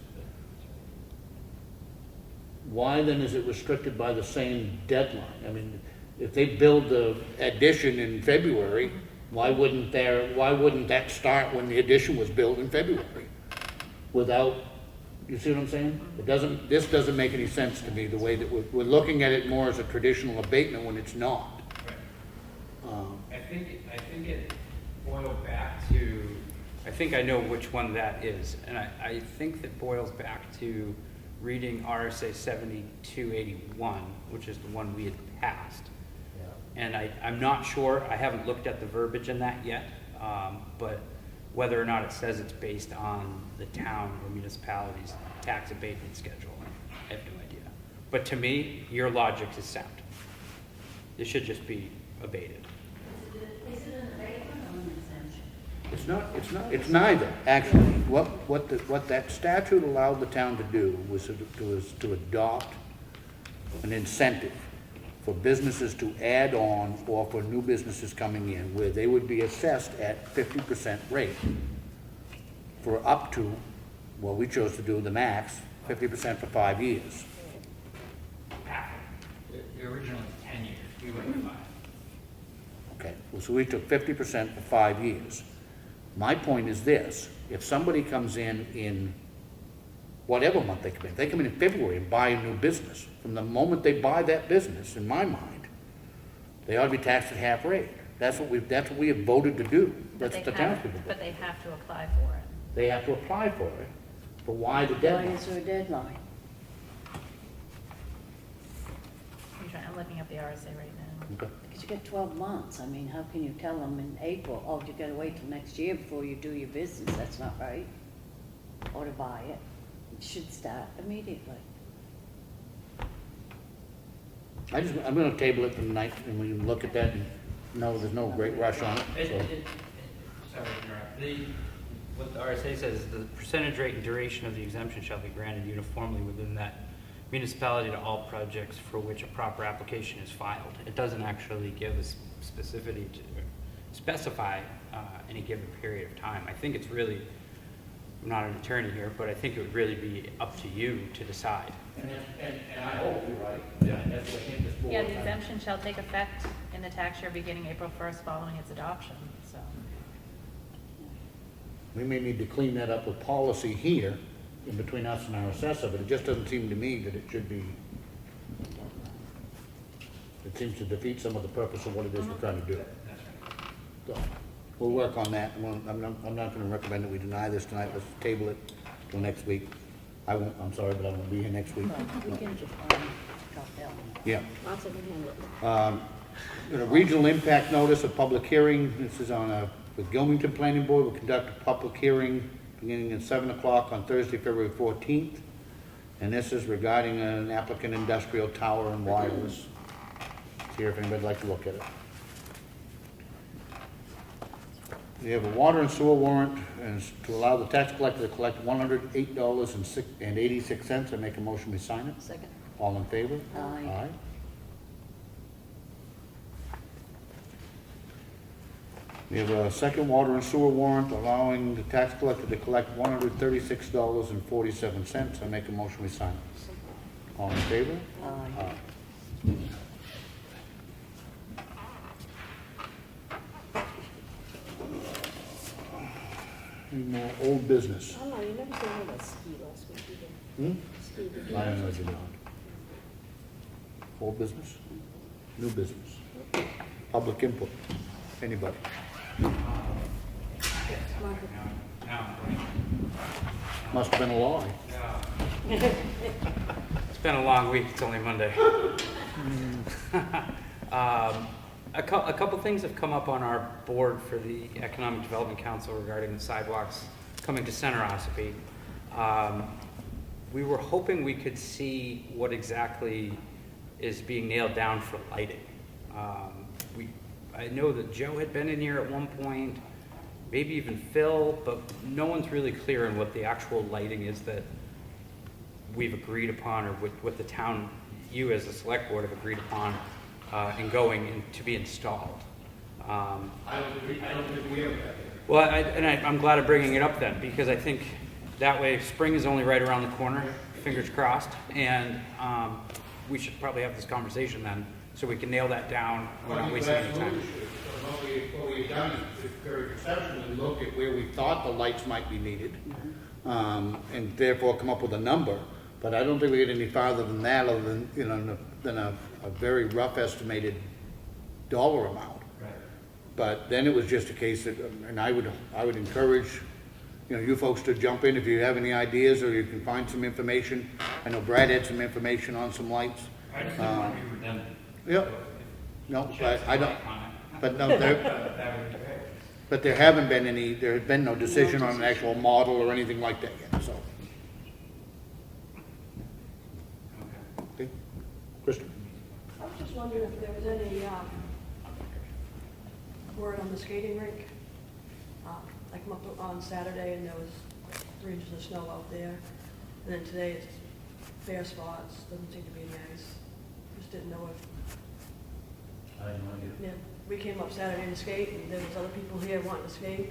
Why then is it restricted by the same deadline? I mean, if they build the addition in February, why wouldn't that start when the addition was built in February? Without, you see what I'm saying? This doesn't make any sense to me, the way that we're looking at it more as a traditional abatement when it's not. I think it boiled back to, I think I know which one that is, and I think that boils back to reading RSA 7281, which is the one we had passed. And I'm not sure, I haven't looked at the verbiage in that yet, but whether or not it says it's based on the town or municipality's tax abatement schedule, I have no idea. But to me, your logic is sound. It should just be abated. Is it an abatement or an exemption? It's neither, actually. What that statute allowed the town to do was to adopt an incentive for businesses to add on, or for new businesses coming in, where they would be assessed at 50% rate for up to, well, we chose to do the max, 50% for 5 years. The original is 10 years, we went to 5. Okay, well, so we took 50% for 5 years. My point is this: if somebody comes in whatever month they come in. If they come in February and buy a new business, from the moment they buy that business, in my mind, they ought to be taxed at half rate. That's what we have voted to do. But That's they what the have- townspeople But do. they have to apply for it. They have to apply for it. But why the Why deadline? is there a deadline? I'm looking up the RSA right now. Okay. Because you got 12 months. I mean, how can you tell them in April, oh, you gotta wait till next year before you do your business? That's not right. Or to buy it. It should start immediately. I'm gonna table it tonight, and we can look at that, and no, there's no great rush on it, so. Sorry to interrupt. What the RSA says is the percentage rate and duration of the exemption shall be granted uniformly within that municipality to all projects for which a proper application is filed. It doesn't actually give a specificity to specify any given period of time. I think it's really, I'm not an attorney here, but I think it would really be up to you to decide. And I hope you're right. Yeah. That's what I think this board. Yeah, the exemption shall take effect in the tax year beginning April 1st following its adoption, so. We may need to clean that up with policy here, in between us and our assessor, but it just doesn't seem to me that it should be, it seems to defeat some of the purpose of what it is we're trying to do. So, we'll work on that. I'm not gonna recommend that we deny this tonight. Let's table it till next week. I'm sorry, but I won't be here next week. We can just drop that one. Yeah. Lots of them. A regional impact notice of public hearing. This is on with Gilmington Planning Board. We'll conduct a public hearing beginning at 7 o'clock on Thursday, February 14th. And this is regarding an applicant industrial tower and wireless. See if anybody'd like to look at it. We have a water and sewer warrant, and it's to allow the tax collector to collect $108.86. I make a motion we sign it. Second. All in favor? Aye. We have a second water and sewer warrant allowing the tax collector to collect $136.47. I make a motion we sign it. All in favor? Aye. Any more old business? Oh, no, you never said anything about ski last week, either. Ski, did you? I don't know if you know. Old business? New business? Public input? Anybody? Must have been a lie. It's been a long week, it's only Monday. A couple things have come up on our board for the Economic Development Council regarding the sidewalks coming to Center Ossipee. We were hoping we could see what exactly is being nailed down for lighting. I know that Joe had been in here at one point, maybe even Phil, but no one's really clear on what the actual lighting is that we've agreed upon, or what the town, you as a select board have agreed upon and going in to be installed. I don't think we ever got there. Well, I'm glad I'm bringing it up then, because I think that way spring is only right around the corner, fingers crossed, and we should probably have this conversation then, so we can nail that down. We're not wasting any time. What we've done is very conceptually look at where we thought the lights might be needed, and therefore come up with a number. But I don't think we get any farther than that, other than, than a very rough estimated dollar amount. Right. But then it was just a case that, and I would encourage, you folks to jump in if you have any ideas, or you can find some information. I know Brad had some information on some lights. I just didn't want to be redundant. Yep. No, but I don't, but no, That would be great. but there has been no decision on an actual model or anything like that yet, so. Okay. Kristen? I was just wondering if there was any word on the skating rink. I come up on Saturday and there was 3 inches of snow out there. And then today it's bare spots, doesn't seem to be any ice. Just didn't know if, I had no idea. yeah, we came up Saturday to skate and there was other people here wanting to skate.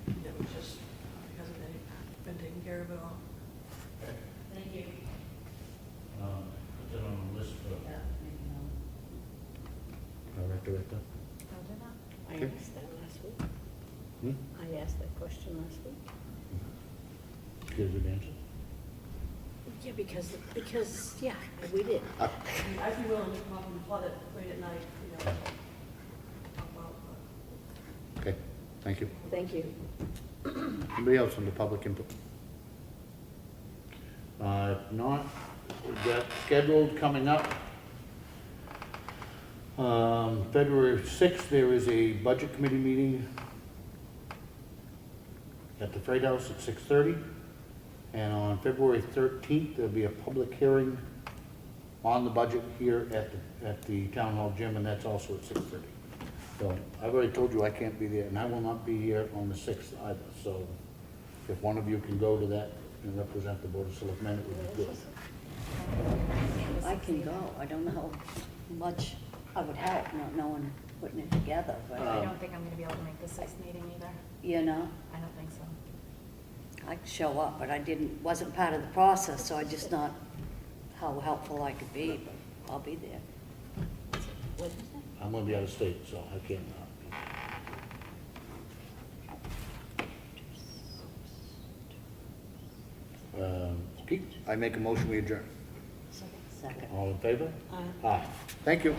And it was just, hasn't been taken care of at all. Thank you. Put that on the list for our director. I asked that last week. I asked that question last week. Give a good answer. Yeah, yeah, we did. I mean, I'd be willing to come up and flood it late at night, you know, help out, but. Okay, thank you. Thank you. Anybody else on the public input? If not, we've got scheduled coming up. February 6th, there is a budget committee meeting at the Freight House at 6:30. And on February 13th, there'll be a public hearing on the budget here at the Town Hall gym, and that's also at 6:30. So I've already told you I can't be there, and I will not be here on the 6th either. So if one of you can go to that and represent the Board of Selectmen, it would be good. I can go. I don't know how much I would help, not knowing, putting it together, but, I don't think I'm gonna be able to make the 6th meeting either. you know, I don't think so. I could show up, but wasn't part of the process, so I just not how helpful I could be, but I'll be there. What is it? I'm gonna be out of state, so I can't. Okay, I make a motion, we adjourn. Second. All in favor? Aye. Aye. Thank you.